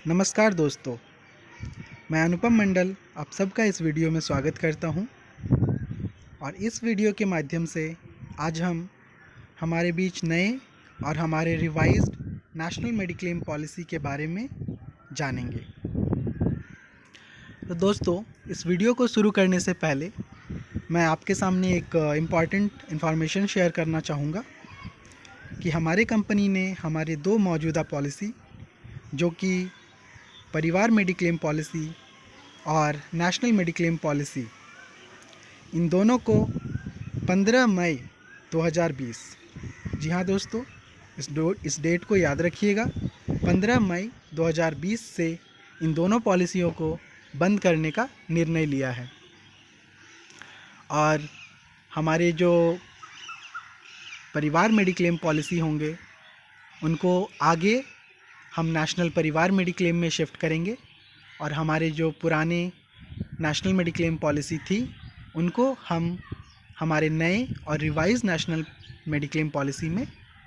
नमस्कार दोस्तों, मैं अनुपम मंडल आप सबका इस वीडियो में स्वागत करता हूं। और इस वीडियो के माध्यम से आज हम हमारे बीच नए और हमारे रिवाइज्ड नेशनल मेडिक्लेम पॉलिसी के बारे में जानेंगे। तो दोस्तों, इस वीडियो को शुरू करने से पहले मैं आपके सामने एक इम्पॉर्टेंट इन्फॉर्मेशन शेयर करना चाहूँगा कि हमारे कंपनी ने हमारे दो मौजूदा पॉलिसी, जो कि परिवार मेडिक्लेम पॉलिसी और नेशनल मेडिक्लेम पॉलिसी, इन दोनों को 15 मई 2020, जी हाँ दोस्तों, इस डेट को याद रखिएगा, 15 मई 2020 से इन दोनों पॉलिसियों को बंद करने का निर्णय लिया है। और हमारे जो परिवार मेडिक्लेम पॉलिसी होंगे उनको आगे हम नेशनल परिवार मेडिक्लेम में शिफ्ट करेंगे, और हमारे जो पुराने नेशनल मेडिक्लेम पॉलिसी थी उनको हम हमारे नए और रिवाइज नेशनल मेडिक्लेम पॉलिसी में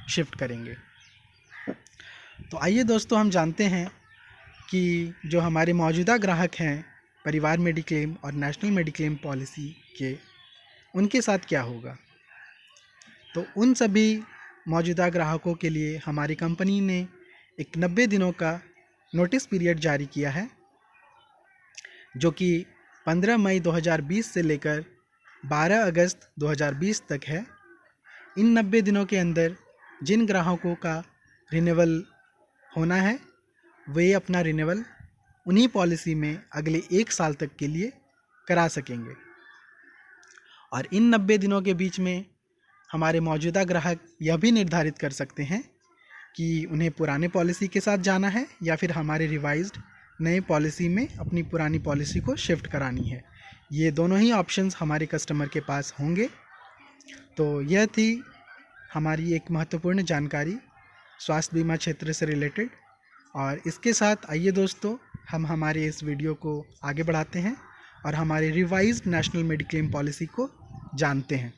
शिफ्ट करेंगे। तो आइए दोस्तों, हम जानते हैं कि जो हमारे मौजूदा ग्राहक हैं परिवार मेडिक्लेम और नेशनल मेडिक्लेम पॉलिसी के, उनके साथ क्या होगा। तो उन सभी मौजूदा ग्राहकों के लिए हमारी कंपनी ने एक 90 दिनों का नोटिस पीरियड जारी किया है, जो कि 15 मई 2020 से लेकर 12 अगस्त 2020 तक है। इन 90 दिनों के अंदर जिन ग्राहकों का रिन्यूअल होना है वे अपना रिन्यूअल उन्हीं पॉलिसी में अगले 1 साल तक के लिए करा सकेंगे। और इन 90 दिनों के बीच में हमारे मौजूदा ग्राहक यह भी निर्धारित कर सकते हैं कि उन्हें पुराने पॉलिसी के साथ जाना है या फिर हमारे रिवाइज्ड नए पॉलिसी में अपनी पुरानी पॉलिसी को शिफ्ट करानी है। ये दोनों ही ऑप्शंस हमारे कस्टमर के पास होंगे। तो यह थी हमारी एक महत्वपूर्ण जानकारी स्वास्थ्य बीमा क्षेत्र से रिलेटेड। और इसके साथ आइए दोस्तों, हम हमारे इस वीडियो को आगे बढ़ाते हैं और हमारे रिवाइज्ड नेशनल मेडिक्लेम पॉलिसी को जानते हैं।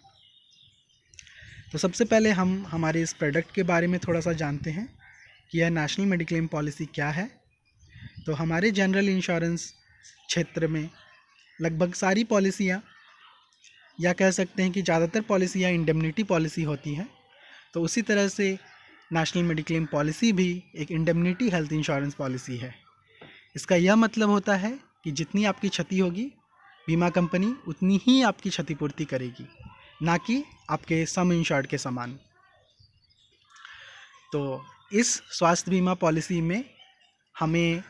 तो सबसे पहले हम हमारे इस प्रोडक्ट के बारे में थोड़ा सा जानते हैं कि यह नेशनल मेडिक्लेम पॉलिसी क्या है। तो हमारे जनरल इंश्योरेंस क्षेत्र में लगभग सारी पॉलिसियाँ, या कह सकते हैं कि ज़्यादातर पॉलिसियाँ इंडेमनिटी पॉलिसी होती हैं। तो उसी तरह से नेशनल मेडिक्लेम पॉलिसी भी एक इंडेमनिटी हेल्थ इंश्योरेंस पॉलिसी है। इसका यह मतलब होता है कि जितनी आपकी क्षति होगी बीमा कंपनी उतनी ही आपकी क्षतिपूर्ति करेगी, ना कि आपके सम इंश्योर्ड के समान। तो इस स्वास्थ्य बीमा पॉलिसी में हमें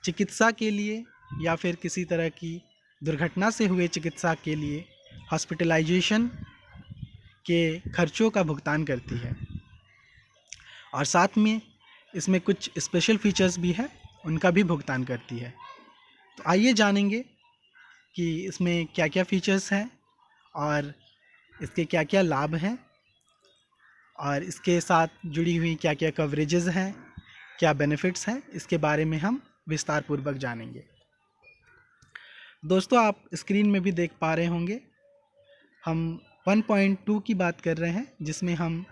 चिकित्सा के लिए या फिर किसी तरह की दुर्घटना से हुए चिकित्सा के लिए हॉस्पिटलाइजेशन के खर्चों का भुगतान करती है। और साथ में इसमें कुछ स्पेशल फीचर्स भी है, उनका भी भुगतान करती है। तो आइए जानेंगे कि इसमें क्या क्या फीचर्स हैं और इसके क्या क्या लाभ हैं, और इसके साथ जुड़ी हुई क्या क्या कवरेजेस हैं, क्या बेनिफिट्स हैं, इसके बारे में हम विस्तार पूर्वक जानेंगे। दोस्तों, आप स्क्रीन में भी देख पा रहे होंगे, हम 1.2 की बात कर रहे हैं, जिसमें हम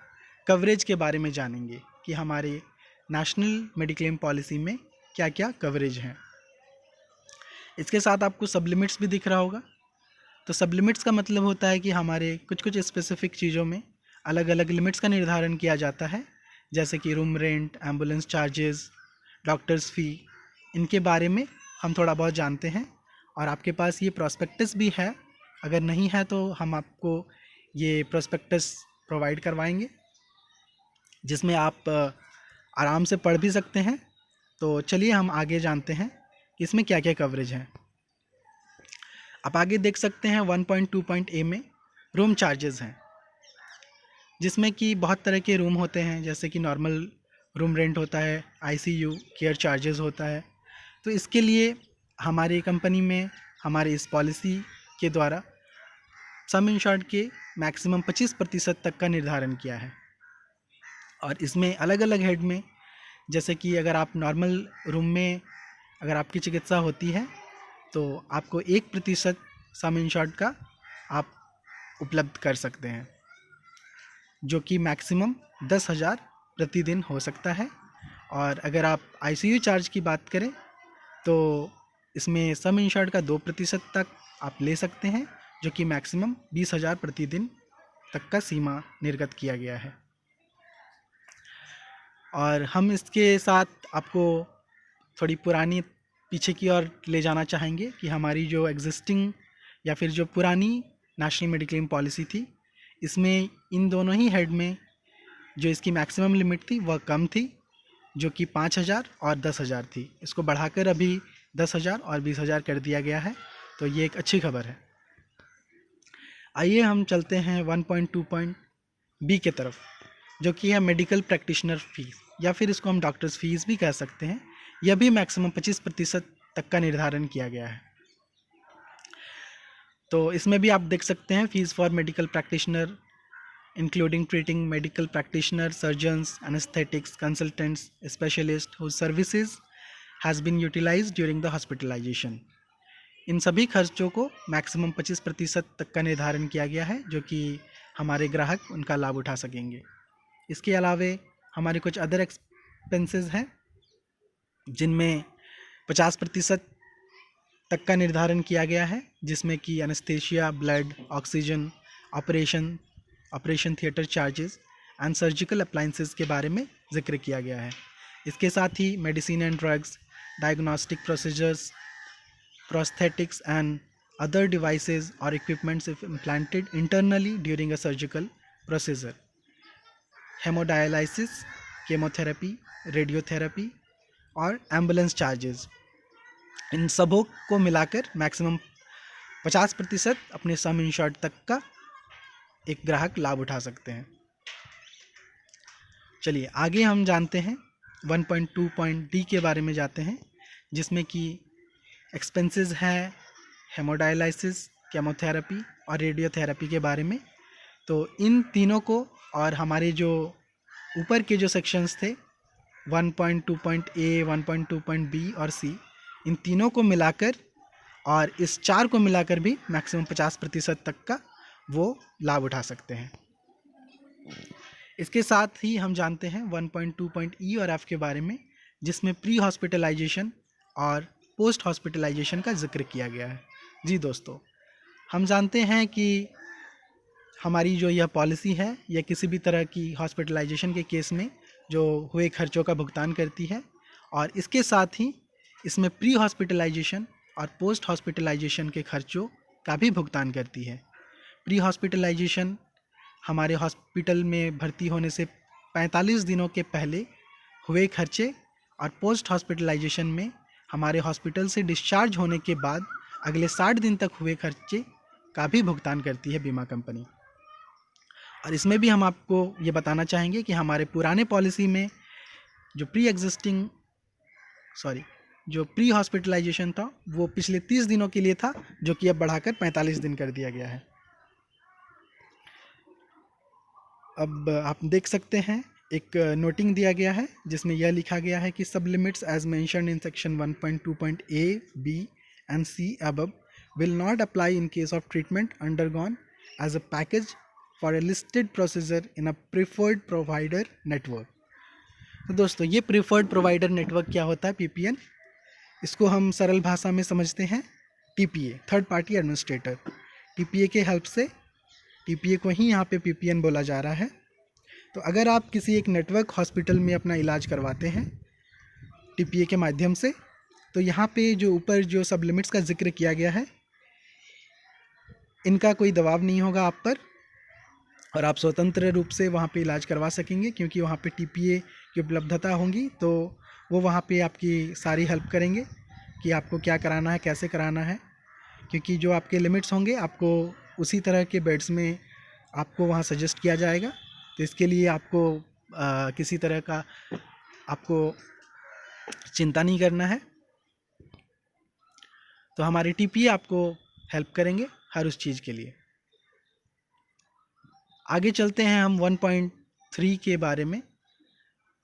कवरेज के बारे में जानेंगे कि हमारे नेशनल मेडिक्लेम पॉलिसी में क्या क्या कवरेज हैं। इसके साथ आपको सब लिमिट्स भी दिख रहा होगा। तो सब लिमिट्स का मतलब होता है कि हमारे कुछ कुछ स्पेसिफिक चीज़ों में अलग अलग लिमिट्स का निर्धारण किया जाता है, जैसे कि room rent, ambulance charges, doctors fee, इनके बारे में हम थोड़ा बहुत जानते हैं। और आपके पास ये प्रॉस्पेक्टस भी है, अगर नहीं है तो हम आपको ये प्रॉस्पेक्टस प्रोवाइड करवाएंगे, जिसमें आप आराम से पढ़ भी सकते हैं। तो चलिए हम आगे जानते हैं कि इसमें क्या क्या कवरेज है। आप आगे देख सकते हैं 1.2.a में रूम चार्जेस हैं, जिसमें कि बहुत तरह के रूम होते हैं, जैसे कि नॉर्मल रूम रेंट होता है, आईसीयू केयर चार्जेस होता है। तो इसके लिए हमारी कंपनी में हमारी इस पॉलिसी के द्वारा सम इंश्योर्ड के मैक्सिमम 25% तक का निर्धारण किया है। और इसमें अलग अलग हेड में, जैसे कि अगर आप नॉर्मल रूम में अगर आपकी चिकित्सा होती है तो आपको 1% सम इंश्योर्ड का आप उपलब्ध कर सकते हैं, जो कि मैक्सिमम 10,000 प्रतिदिन हो सकता है। और अगर आप आईसीयू चार्ज की बात करें तो इसमें सम इंश्योर्ड का 2% तक आप ले सकते हैं, जो कि मैक्सिमम 20,000 प्रतिदिन तक का सीमा निर्गत किया गया है। और हम इसके साथ आपको थोड़ी पुरानी पीछे की ओर ले जाना चाहेंगे कि हमारी जो एग्जिस्टिंग या फिर जो पुरानी नेशनल मेडिक्लेम पॉलिसी थी, इसमें इन दोनों ही हेड में जो इसकी मैक्सिमम लिमिट थी वह कम थी, जो कि 5,000 और 10,000 थी। इसको बढ़ाकर अभी 10,000 और 20,000 कर दिया गया है, तो ये एक अच्छी खबर है। आइए हम चलते हैं 1.2.B के तरफ, जो कि है मेडिकल प्रैक्टिशनर फीस, या फिर इसको हम डॉक्टर्स फीस भी कह सकते हैं। यह भी मैक्सिमम 25% तक का निर्धारण किया गया है। तो इसमें भी आप देख सकते हैं fees for medical practitioner including treating medical practitioner, surgeons, anaesthetics consultants, specialist whose services has been utilised during the hospitalisation. इन सभी खर्चों को मैक्सिमम 25% तक का निर्धारण किया गया है, जो कि हमारे ग्राहक उनका लाभ उठा सकेंगे। इसके अलावे हमारे कुछ अदर एक्सपेंसेस हैं जिनमें 50% तक का निर्धारण किया गया है, जिसमें कि anaesthesia, blood, oxygen, operation theatre charges and surgical appliances के बारे में जिक्र किया गया है। इसके साथ ही medicine and drugs, diagnostic procedures, prosthetics and other devices or equipments if implanted internally during a surgical procedure, haemodialysis, chemotherapy, radiotherapy और एम्बुलेंस चार्जेस, इन सबों को मिलाकर मैक्सिमम 50% अपने सम इंश्योर्ड तक का एक ग्राहक लाभ उठा सकते हैं। चलिए आगे हम जानते हैं 1.2.D के बारे में जाते हैं, जिसमें कि एक्सपेंसेस है हेमोडायलिसिस, केमोथेरेपी और रेडियोथेरेपी के बारे में। तो इन तीनों को और हमारे जो ऊपर के जो सेक्शंस थे 1.2.A, 1.2.B और C, इन तीनों को मिलाकर और इस 4 को मिलाकर भी मैक्सिमम 50% तक का वो लाभ उठा सकते हैं। इसके साथ ही हम जानते हैं 1.2.E और F के बारे में, जिसमें प्री हॉस्पिटलाइजेशन और पोस्ट हॉस्पिटलाइजेशन का जिक्र किया गया है। जी दोस्तों, हम जानते हैं कि हमारी जो यह पॉलिसी है यह किसी भी तरह की हॉस्पिटलाइजेशन के केस में जो हुए खर्चों का भुगतान करती है, और इसके साथ ही इसमें प्री हॉस्पिटलाइजेशन और पोस्ट हॉस्पिटलाइजेशन के खर्चों का भी भुगतान करती है। प्री हॉस्पिटलाइजेशन हमारे हॉस्पिटल में भर्ती होने से 45 दिनों के पहले हुए खर्चे, और पोस्ट हॉस्पिटलाइजेशन में हमारे हॉस्पिटल से डिस्चार्ज होने के बाद अगले 60 दिन तक हुए खर्चे का भी भुगतान करती है बीमा कंपनी। और इसमें भी हम आपको ये बताना चाहेंगे कि हमारे पुराने पॉलिसी में जो प्री हॉस्पिटलाइजेशन था वो पिछले 30 दिनों के लिए था, जो कि अब बढ़ाकर 45 दिन कर दिया गया है। अब आप देख सकते हैं एक नोटिंग दिया गया है जिसमें यह लिखा गया है कि सब limits as mentioned in section 1.2.A, B and C above will not apply in case of treatment undergone as a package for a listed procedure in a preferred provider network। तो दोस्तों, ये प्रीफर्ड प्रोवाइडर नेटवर्क क्या होता है, PPN, इसको हम सरल भाषा में समझते हैं TPA, third party administrator. TPA के हेल्प से, TPA को ही यहाँ पे PPN बोला जा रहा है। तो अगर आप किसी एक नेटवर्क हॉस्पिटल में अपना इलाज करवाते हैं TPA के माध्यम से, तो यहाँ पे जो ऊपर जो सब लिमिट्स का जिक्र किया गया है, इनका कोई दबाव नहीं होगा आप पर, और आप स्वतंत्र रूप से वहाँ पे इलाज करवा सकेंगे, क्योंकि वहाँ पे TPA की उपलब्धता होंगी। तो वो वहाँ पे आपकी सारी हेल्प करेंगे कि आपको क्या कराना है, कैसे कराना है, क्योंकि जो आपके लिमिट्स होंगे आपको उसी तरह के बेड्स में आपको वहाँ सजेस्ट किया जाएगा। तो इसके लिए आपको किसी तरह का आपको चिंता नहीं करना है। तो हमारे TPA आपको हेल्प करेंगे हर उस चीज़ के लिए। आगे चलते हैं हम 1.3 के बारे में,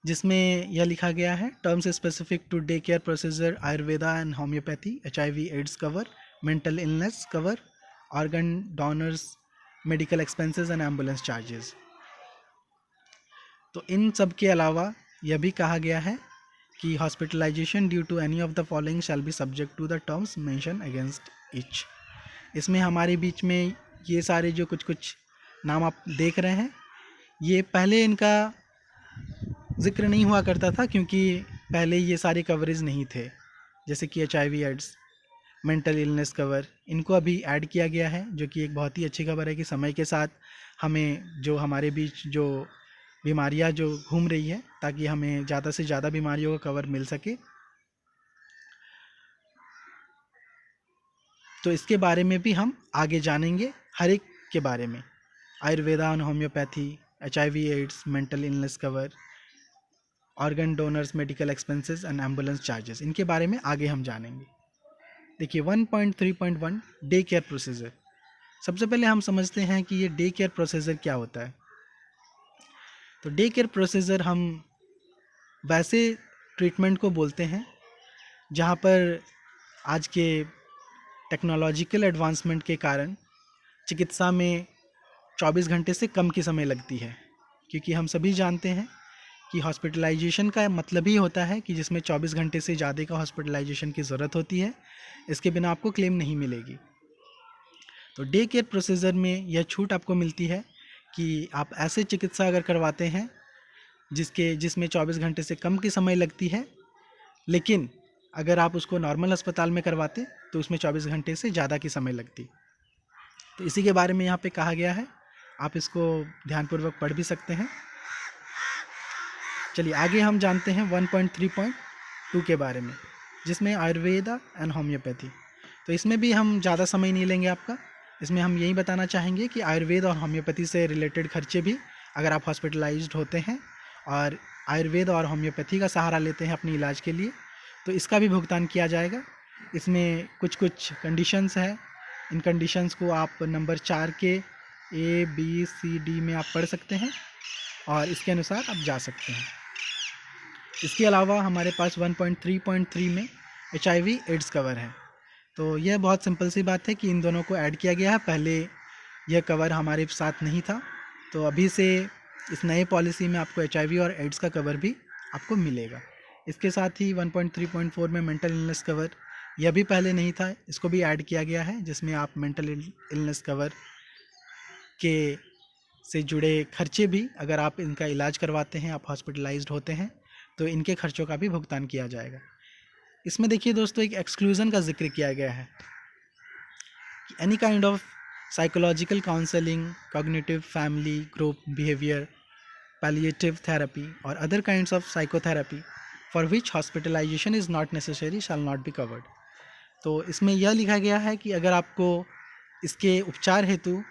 जिसमें यह लिखा गया है terms specific to day care procedure, Ayurveda and homeopathy, HIV AIDS cover, mental illness cover, organ donors, medical expenses and ambulance charges. तो इन सब के अलावा यह भी कहा गया है कि hospitalisation due to any of the following shall be subject to the terms mention against each. इसमें हमारे बीच में ये सारे जो कुछ कुछ नाम आप देख रहे हैं, ये पहले इनका जिक्र नहीं हुआ करता था, क्योंकि पहले ये सारे कवरेज नहीं थे, जैसे कि HIV AIDS, mental illness cover, इनको अभी ऐड किया गया है, जो कि एक बहुत ही अच्छी खबर है कि समय के साथ हमें जो हमारे बीच जो बीमारियां जो घूम रही है, ताकि हमें ज़्यादा से ज़्यादा बीमारियों का कवर मिल सके। तो इसके बारे में भी हम आगे जानेंगे, हर एक के बारे में, आयुर्वेदा और homeopathy, HIV AIDS, mental illness cover, organ donors, medical expenses and ambulance charges, इनके बारे में आगे हम जानेंगे। देखिए 1.3.1 डे केयर प्रोसीजर। सबसे पहले हम समझते हैं कि ये डे केयर प्रोसीजर क्या होता है। तो डे केयर प्रोसीजर हम वैसे ट्रीटमेंट को बोलते हैं जहाँ पर आज के टेक्नोलॉजिकल एडवांसमेंट के कारण चिकित्सा में 24 घंटे से कम की समय लगती है, क्योंकि हम सभी जानते हैं कि हॉस्पिटलाइजेशन का मतलब ही होता है कि जिसमें 24 घंटे से ज़्यादा का हॉस्पिटलाइजेशन की ज़रूरत होती है, इसके बिना आपको क्लेम नहीं मिलेगी। तो डे केयर प्रोसीजर में यह छूट आपको मिलती है कि आप ऐसे चिकित्सा अगर करवाते हैं जिसमें 24 घंटे से कम की समय लगती है, लेकिन अगर आप उसको नॉर्मल अस्पताल में करवाते तो उसमें 24 घंटे से ज़्यादा की समय लगती। तो इसी के बारे में यहाँ पे कहा गया है, आप इसको ध्यानपूर्वक पढ़ भी सकते हैं। चलिए आगे हम जानते हैं 1.3.2 के बारे में, जिसमें आयुर्वेदा एंड होम्योपैथी। तो इसमें भी हम ज़्यादा समय नहीं लेंगे आपका। इसमें हम यही बताना चाहेंगे कि आयुर्वेद और होम्योपैथी से रिलेटेड खर्चे भी, अगर आप हॉस्पिटलाइज्ड होते हैं और आयुर्वेद और होम्योपैथी का सहारा लेते हैं अपने इलाज के लिए, तो इसका भी भुगतान किया जाएगा। इसमें कुछ कुछ कंडीशंस है, इन कंडीशंस को आप नंबर 4 के ABCD में आप पढ़ सकते हैं और इसके अनुसार आप जा सकते हैं। इसके अलावा हमारे पास 1.3.3 में HIV एड्स कवर है। तो यह बहुत सिंपल सी बात है कि इन दोनों को ऐड किया गया है, पहले यह कवर हमारे साथ नहीं था, तो अभी से इस नए पॉलिसी में आपको HIV और एड्स का कवर भी आपको मिलेगा। इसके साथ ही 1.3.4 में मेंटल इलनेस कवर, यह भी पहले नहीं था, इसको भी ऐड किया गया है, जिसमें आप मेंटल इलनेस कवर के से जुड़े खर्चे भी, अगर आप इनका इलाज करवाते हैं, आप हॉस्पिटलाइज्ड होते हैं, तो इनके खर्चों का भी भुगतान किया जाएगा। इसमें देखिए दोस्तों, एक एक्सक्लूज़न का जिक्र किया गया है कि any kind of psychological counselling, cognitive, family group behaviour, palliative therapy or other kinds of psychotherapy for which hospitalisation is not necessary shall not be covered. तो इसमें यह लिखा गया है कि अगर आपको इसके उपचार हेतु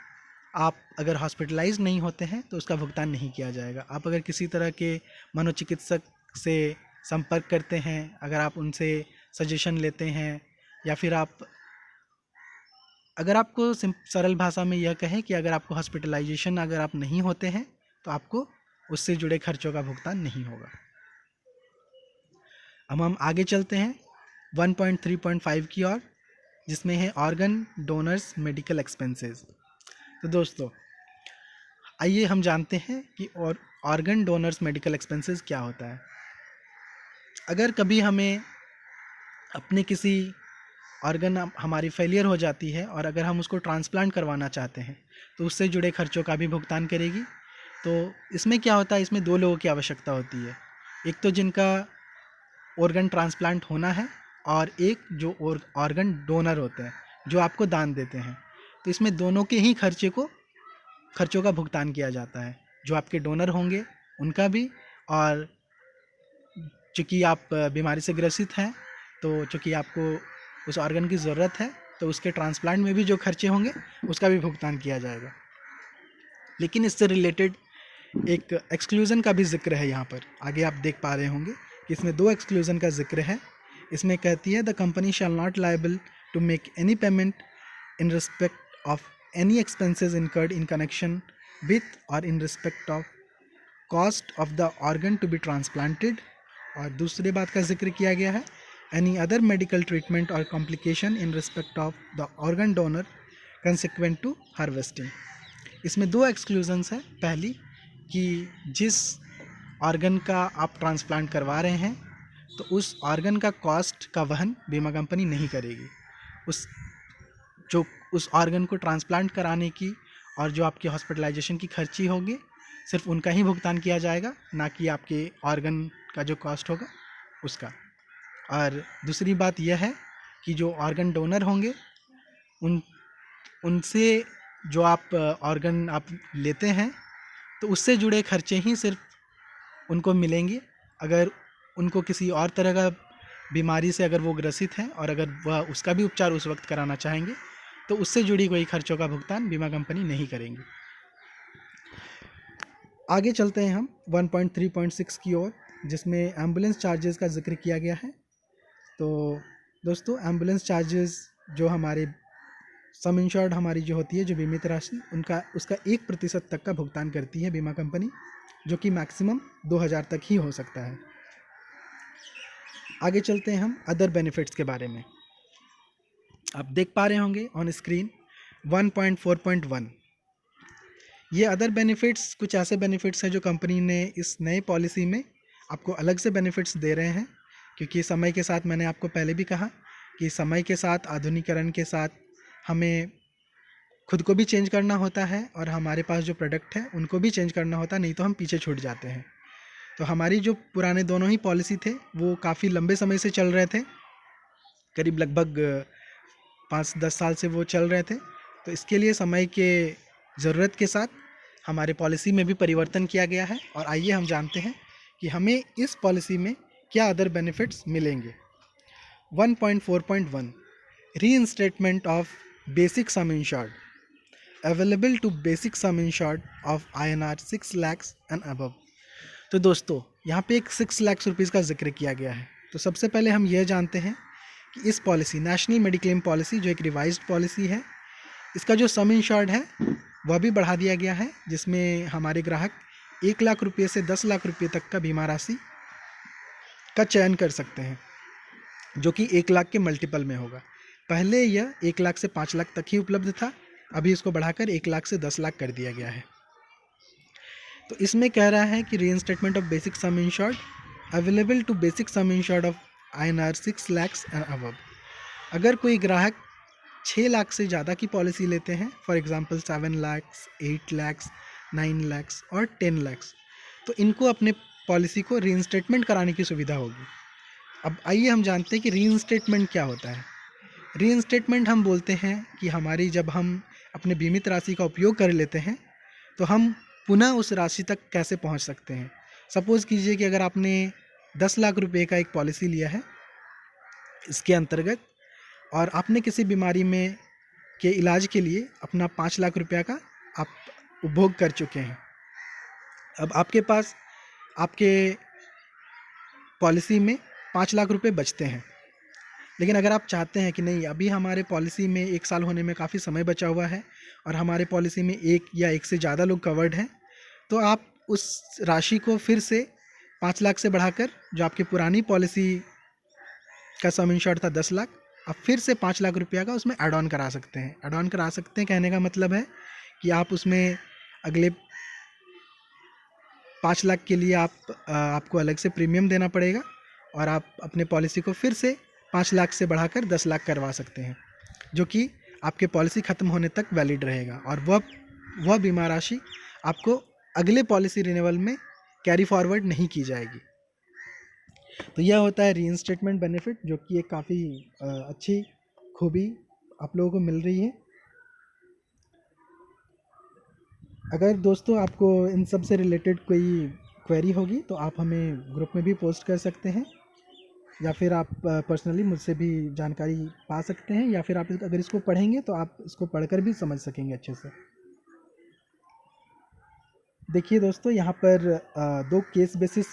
आप अगर हॉस्पिटलाइज नहीं होते हैं तो उसका भुगतान नहीं किया जाएगा। आप अगर किसी तरह के मनोचिकित्सक से संपर्क करते हैं, अगर आप उनसे सजेशन लेते हैं, या फिर अगर आपको सरल भाषा में यह कहें कि अगर आपको हॉस्पिटलाइजेशन अगर आप नहीं होते हैं तो आपको उससे जुड़े खर्चों का भुगतान नहीं होगा। अब हम आगे चलते हैं 1.3.5 की ओर, जिसमें है ऑर्गन डोनर्स मेडिकल एक्सपेंसेस। तो दोस्तों आइए हम जानते हैं कि ऑर्गन डोनर्स मेडिकल एक्सपेंसेस क्या होता है। अगर कभी हमें अपने किसी ऑर्गन हमारी फेलियर हो जाती है और अगर हम उसको ट्रांसप्लांट करवाना चाहते हैं तो उससे जुड़े खर्चों का भी भुगतान करेगी। तो इसमें क्या होता है, इसमें 2 लोगों की आवश्यकता होती है, एक तो जिनका ऑर्गन ट्रांसप्लांट होना है और एक जो ऑर्गन डोनर होते हैं, जो आपको दान देते हैं। तो इसमें दोनों के ही खर्चों का भुगतान किया जाता है, जो आपके डोनर होंगे उनका भी, और चूँकि आप बीमारी से ग्रसित हैं तो चूँकि आपको उस ऑर्गन की ज़रूरत है तो उसके ट्रांसप्लांट में भी जो खर्चे होंगे उसका भी भुगतान किया जाएगा। लेकिन इससे रिलेटेड एक एक्सक्लूज़न का भी जिक्र है यहाँ पर, आगे आप देख पा रहे होंगे कि इसमें 2 एक्सक्लूज़न का जिक्र है। इसमें कहती है the company shall not liable to make any payment in respect of any expenses incurred in connection with or in respect of cost of the organ to be transplanted. और दूसरी बात का जिक्र किया गया है any other medical treatment or complication in respect of the organ donor consequent to harvesting. इसमें 2 exclusions हैं। पहली कि जिस ऑर्गन का आप ट्रांसप्लांट करवा रहे हैं तो उस ऑर्गन का कॉस्ट का वहन बीमा कंपनी नहीं करेगी। उस ऑर्गन को ट्रांसप्लांट कराने की और जो आपकी हॉस्पिटलाइजेशन की खर्ची होगी सिर्फ उनका ही भुगतान किया जाएगा, ना कि आपके ऑर्गन का जो कॉस्ट होगा उसका। और दूसरी बात यह है कि जो ऑर्गन डोनर होंगे उनसे जो आप ऑर्गन आप लेते हैं तो उससे जुड़े खर्चे ही सिर्फ उनको मिलेंगे। अगर उनको किसी और तरह का बीमारी से अगर वो ग्रसित हैं और अगर वह उसका भी उपचार उस वक्त कराना चाहेंगे तो उससे जुड़ी कोई खर्चों का भुगतान बीमा कंपनी नहीं करेंगी। आगे चलते हैं हम 1.3.6 की ओर, जिसमें एम्बुलेंस चार्जेस का जिक्र किया गया है। तो दोस्तों, एम्बुलेंस चार्जेस जो हमारे सम इंश्योर्ड हमारी जो होती है, जो बीमित राशि, उसका 1% तक का भुगतान करती है बीमा कंपनी, जो कि मैक्सिमम 2000 तक ही हो सकता है। आगे चलते हैं हम अदर बेनिफिट्स के बारे में। आप देख पा रहे होंगे ऑन स्क्रीन 1.4.1। ये अदर बेनिफिट्स कुछ ऐसे बेनिफिट्स हैं जो कंपनी ने इस नए पॉलिसी में आपको अलग से बेनिफिट्स दे रहे हैं, क्योंकि समय के साथ, मैंने आपको पहले भी कहा कि समय के साथ, आधुनिकीकरण के साथ हमें खुद को भी चेंज करना होता है और हमारे पास जो प्रोडक्ट है उनको भी चेंज करना होता है, नहीं तो हम पीछे छूट जाते हैं। तो हमारी जो पुराने दोनों ही पॉलिसी थे वो काफ़ी लंबे समय से चल रहे थे, करीब लगभग 5-10 साल से वो चल रहे थे। तो इसके लिए समय के ज़रूरत के साथ हमारे पॉलिसी में भी परिवर्तन किया गया है, और आइए हम जानते हैं कि हमें इस पॉलिसी में क्या अदर बेनिफिट्स मिलेंगे। 1.4.1 reinstatement of basic sum insured available to basic sum insured of INR 6 lakhs and above. तो दोस्तों, यहाँ पे एक 6 लाख रुपीज़ का जिक्र किया गया है। तो सबसे पहले हम यह जानते हैं कि इस पॉलिसी, नेशनल मेडिक्लेम पॉलिसी, जो एक रिवाइज्ड पॉलिसी है, इसका जो सम इंश्योर्ड है वह भी बढ़ा दिया गया है, जिसमें हमारे ग्राहक 1 लाख रुपये से 10 लाख रुपये तक का बीमा राशि का चयन कर सकते हैं, जो कि 1 लाख के मल्टीपल में होगा। पहले यह 1 लाख से 5 लाख तक ही उपलब्ध था, अभी इसको बढ़ाकर 1 लाख से 10 लाख कर दिया गया है। तो इसमें कह रहा है कि reinstatement of basic sum insured available to basic sum insured of INR 6 lakhs and above. अगर कोई ग्राहक 6 लाख से ज़्यादा की पॉलिसी लेते हैं, for example 7 lakhs, 8 lakhs, 9 lakhs और 10 lakhs, तो इनको अपने पॉलिसी को रीइंस्टेटमेंट कराने की सुविधा होगी। अब आइए हम जानते हैं कि रीइंस्टेटमेंट क्या होता है। रीइंस्टेटमेंट हम बोलते हैं कि जब हम अपने बीमित राशि का उपयोग कर लेते हैं तो हम पुनः उस राशि तक कैसे पहुंच सकते हैं। सपोज़ कीजिए कि अगर आपने 10 लाख रुपए का एक पॉलिसी लिया है इसके अंतर्गत, और आपने किसी बीमारी में के इलाज के लिए अपना 5 लाख रुपया का आप उपभोग कर चुके हैं। अब आपके पास आपके पॉलिसी में 5 लाख रुपए बचते हैं, लेकिन अगर आप चाहते हैं कि नहीं, अभी हमारे पॉलिसी में 1 साल होने में काफ़ी समय बचा हुआ है और हमारे पॉलिसी में 1 या 1 से ज़्यादा लोग कवर्ड हैं, तो आप उस राशि को फिर से 5 लाख से बढ़ाकर, जो आपकी पुरानी पॉलिसी का सम इंश्योर्ड था 10 लाख, आप फिर से 5 लाख रुपया का उसमें ऐड ऑन करा सकते हैं। ऐड ऑन करा सकते हैं कहने का मतलब है कि आप उसमें अगले 5 लाख के लिए आपको अलग से प्रीमियम देना पड़ेगा और आप अपने पॉलिसी को फिर से 5 लाख से बढ़ाकर 10 लाख करवा सकते हैं, जो कि आपके पॉलिसी ख़त्म होने तक वैलिड रहेगा, और वह बीमा राशि आपको अगले पॉलिसी रिन्यूअल में कैरी फॉरवर्ड नहीं की जाएगी। तो यह होता है रीइंस्टेटमेंट बेनिफिट, जो कि एक काफ़ी अच्छी खूबी आप लोगों को मिल रही है। अगर दोस्तों आपको इन सब से रिलेटेड कोई क्वेरी होगी तो आप हमें ग्रुप में भी पोस्ट कर सकते हैं, या फिर आप पर्सनली मुझसे भी जानकारी पा सकते हैं, या फिर आप अगर इसको पढ़ेंगे तो आप इसको पढ़कर भी समझ सकेंगे अच्छे से। देखिए दोस्तों, यहाँ पर 2 केस बेसिस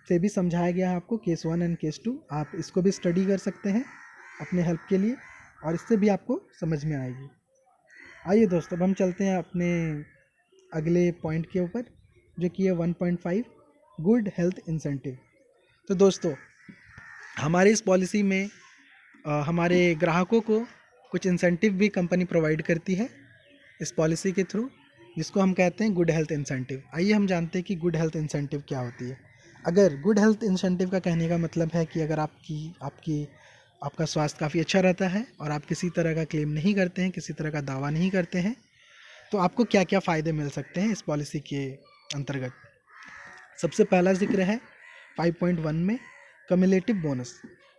से भी समझाया गया है आपको, केस 1 एंड केस 2। आप इसको भी स्टडी कर सकते हैं अपने हेल्प के लिए, और इससे भी आपको समझ में आएगी। आइए दोस्तों, अब हम चलते हैं अपने अगले पॉइंट के ऊपर, जो कि है 1.5 गुड हेल्थ इंसेंटिव। तो दोस्तों, हमारे इस पॉलिसी में हमारे ग्राहकों को कुछ इंसेंटिव भी कंपनी प्रोवाइड करती है इस पॉलिसी के थ्रू, जिसको हम कहते हैं गुड हेल्थ इंसेंटिव। आइए हम जानते हैं कि गुड हेल्थ इंसेंटिव क्या होती है। अगर गुड हेल्थ इंसेंटिव का कहने का मतलब है कि अगर आपका स्वास्थ्य काफ़ी अच्छा रहता है और आप किसी तरह का क्लेम नहीं करते हैं, किसी तरह का दावा नहीं करते हैं, तो आपको क्या क्या फ़ायदे मिल सकते हैं इस पॉलिसी के अंतर्गत। सबसे पहला जिक्र है 5.1 में कम्युलेटिव बोनस।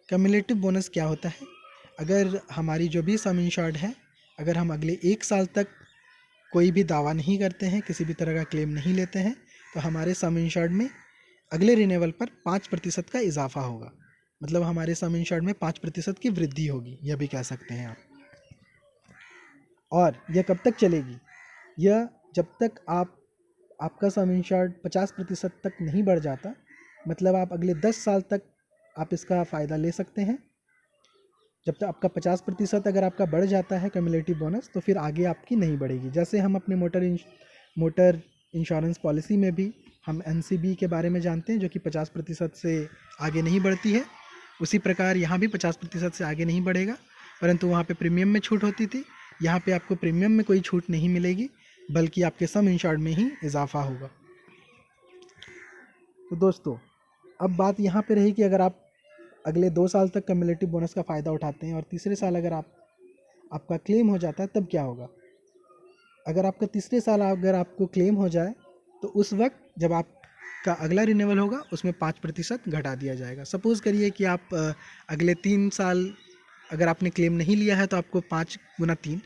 कम्युलेटिव बोनस क्या होता है? अगर हमारी जो भी सम इंश्योर्ड है, अगर हम अगले 1 साल तक कोई भी दावा नहीं करते हैं, किसी भी तरह का क्लेम नहीं लेते हैं, तो हमारे सम इंश्योर्ड में अगले रिन्यूअल पर 5% का इजाफा होगा। मतलब हमारे सम इंश्योर्ड में 5% की वृद्धि होगी, यह भी कह सकते हैं आप। और यह कब तक चलेगी? यह जब तक आपका सम इंश्योर्ड 50% तक नहीं बढ़ जाता, मतलब आप अगले 10 साल तक आप इसका फ़ायदा ले सकते हैं। जब तक आपका 50% अगर आपका बढ़ जाता है कम्युलेटिव बोनस, तो फिर आगे आपकी नहीं बढ़ेगी। जैसे हम अपने मोटर इंश्योरेंस पॉलिसी में भी हम NCB के बारे में जानते हैं, जो कि 50% से आगे नहीं बढ़ती है, उसी प्रकार यहाँ भी 50% से आगे नहीं बढ़ेगा, परंतु वहाँ पे प्रीमियम में छूट होती थी। यहाँ पे आपको प्रीमियम में कोई छूट नहीं मिलेगी, बल्कि आपके सम इंश्योर्ड में ही इजाफा होगा। तो दोस्तों, अब बात यहाँ पे रही कि अगर आप अगले 2 साल तक कम्युलेटिव बोनस का फ़ायदा उठाते हैं और तीसरे साल अगर आपका क्लेम हो जाता है, तब क्या होगा? अगर आपका तीसरे साल अगर आपको क्लेम हो जाए, तो उस वक्त जब आपका अगला रिन्यूअल होगा, उसमें 5% घटा दिया जाएगा। सपोज़ करिए कि आप अगले 3 साल अगर आपने क्लेम नहीं लिया है, तो आपको 5 गुना 3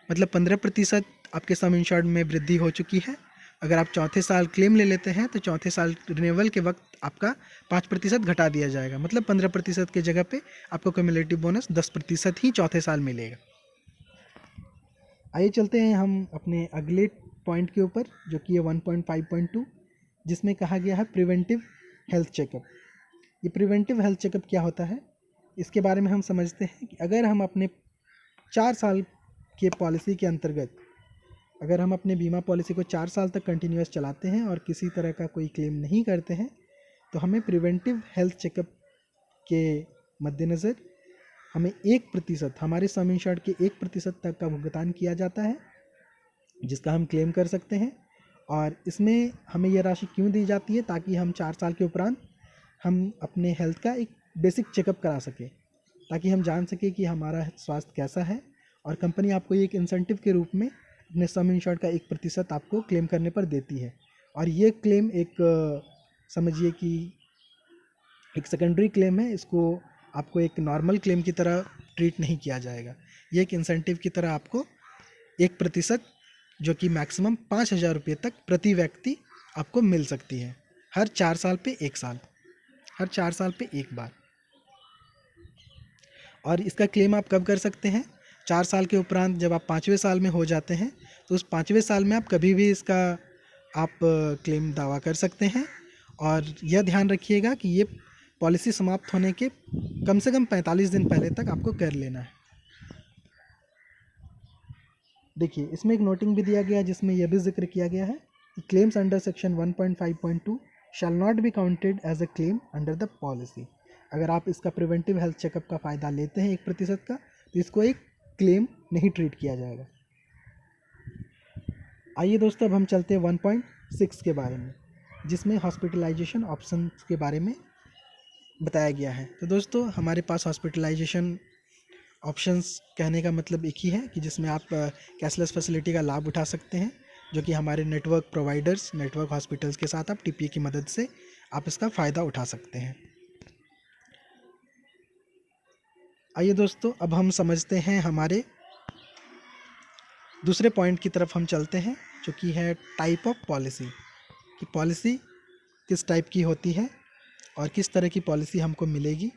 मतलब 15% आपके सम इंश्योर्ड में वृद्धि हो चुकी है। अगर आप चौथे साल क्लेम ले लेते हैं, तो चौथे साल रिन्यूअल के वक्त आपका 5% घटा दिया जाएगा, मतलब 15% की जगह पे आपको कम्युलेटिव बोनस 10% ही चौथे साल मिलेगा। आइए चलते हैं हम अपने अगले पॉइंट के ऊपर, जो कि है 1.5.2, जिसमें कहा गया है प्रिवेंटिव हेल्थ चेकअप। ये प्रिवेंटिव हेल्थ चेकअप क्या होता है, इसके बारे में हम समझते हैं कि अगर हम अपने 4 साल के पॉलिसी के अंतर्गत, अगर हम अपने बीमा पॉलिसी को 4 साल तक कंटिन्यूस चलाते हैं और किसी तरह का कोई क्लेम नहीं करते हैं, तो हमें प्रिवेंटिव हेल्थ चेकअप के मद्देनज़र हमें 1%, हमारे सम इंश्योर्ड के 1% तक का भुगतान किया जाता है, जिसका हम क्लेम कर सकते हैं। और इसमें हमें यह राशि क्यों दी जाती है? ताकि हम 4 साल के उपरांत हम अपने हेल्थ का एक बेसिक चेकअप करा सकें, ताकि हम जान सकें कि हमारा स्वास्थ्य कैसा है। और कंपनी आपको एक इंसेंटिव के रूप में अपने सम इंश्योर्ड का 1% आपको क्लेम करने पर देती है। और ये क्लेम एक समझिए कि एक सेकेंडरी क्लेम है, इसको आपको एक नॉर्मल क्लेम की तरह ट्रीट नहीं किया जाएगा। ये एक इंसेंटिव की तरह आपको 1%, जो कि मैक्सिमम 5,000 रुपये तक प्रति व्यक्ति आपको मिल सकती है, हर 4 साल पे 1 साल, हर 4 साल पे एक बार। और इसका क्लेम आप कब कर सकते हैं? 4 साल के उपरांत जब आप 5वें साल में हो जाते हैं, तो उस 5वें साल में आप कभी भी इसका आप क्लेम दावा कर सकते हैं। और यह ध्यान रखिएगा कि ये पॉलिसी समाप्त होने के कम से कम 45 दिन पहले तक आपको कर लेना है। देखिए, इसमें एक नोटिंग भी दिया गया है, जिसमें यह भी जिक्र किया गया है कि claims under section 1.5.2 shall not be counted as a claim under the policy. अगर आप इसका प्रिवेंटिव हेल्थ चेकअप का फ़ायदा लेते हैं 1% का, तो इसको एक क्लेम नहीं ट्रीट किया जाएगा। आइए दोस्तों, अब हम चलते हैं 1.6 के बारे में, जिसमें हॉस्पिटलाइजेशन ऑप्शन के बारे में बताया गया है। तो दोस्तों, हमारे पास हॉस्पिटलाइजेशन ऑप्शंस कहने का मतलब एक ही है कि जिसमें आप कैशलेस फैसिलिटी का लाभ उठा सकते हैं, जो कि हमारे नेटवर्क प्रोवाइडर्स, नेटवर्क हॉस्पिटल्स के साथ आप TPA की मदद से आप इसका फ़ायदा उठा सकते हैं। आइए दोस्तों, अब हम समझते हैं हमारे दूसरे पॉइंट की तरफ हम चलते हैं, जो कि है टाइप ऑफ पॉलिसी, कि पॉलिसी किस टाइप की होती है और किस तरह की पॉलिसी हमको मिलेगी।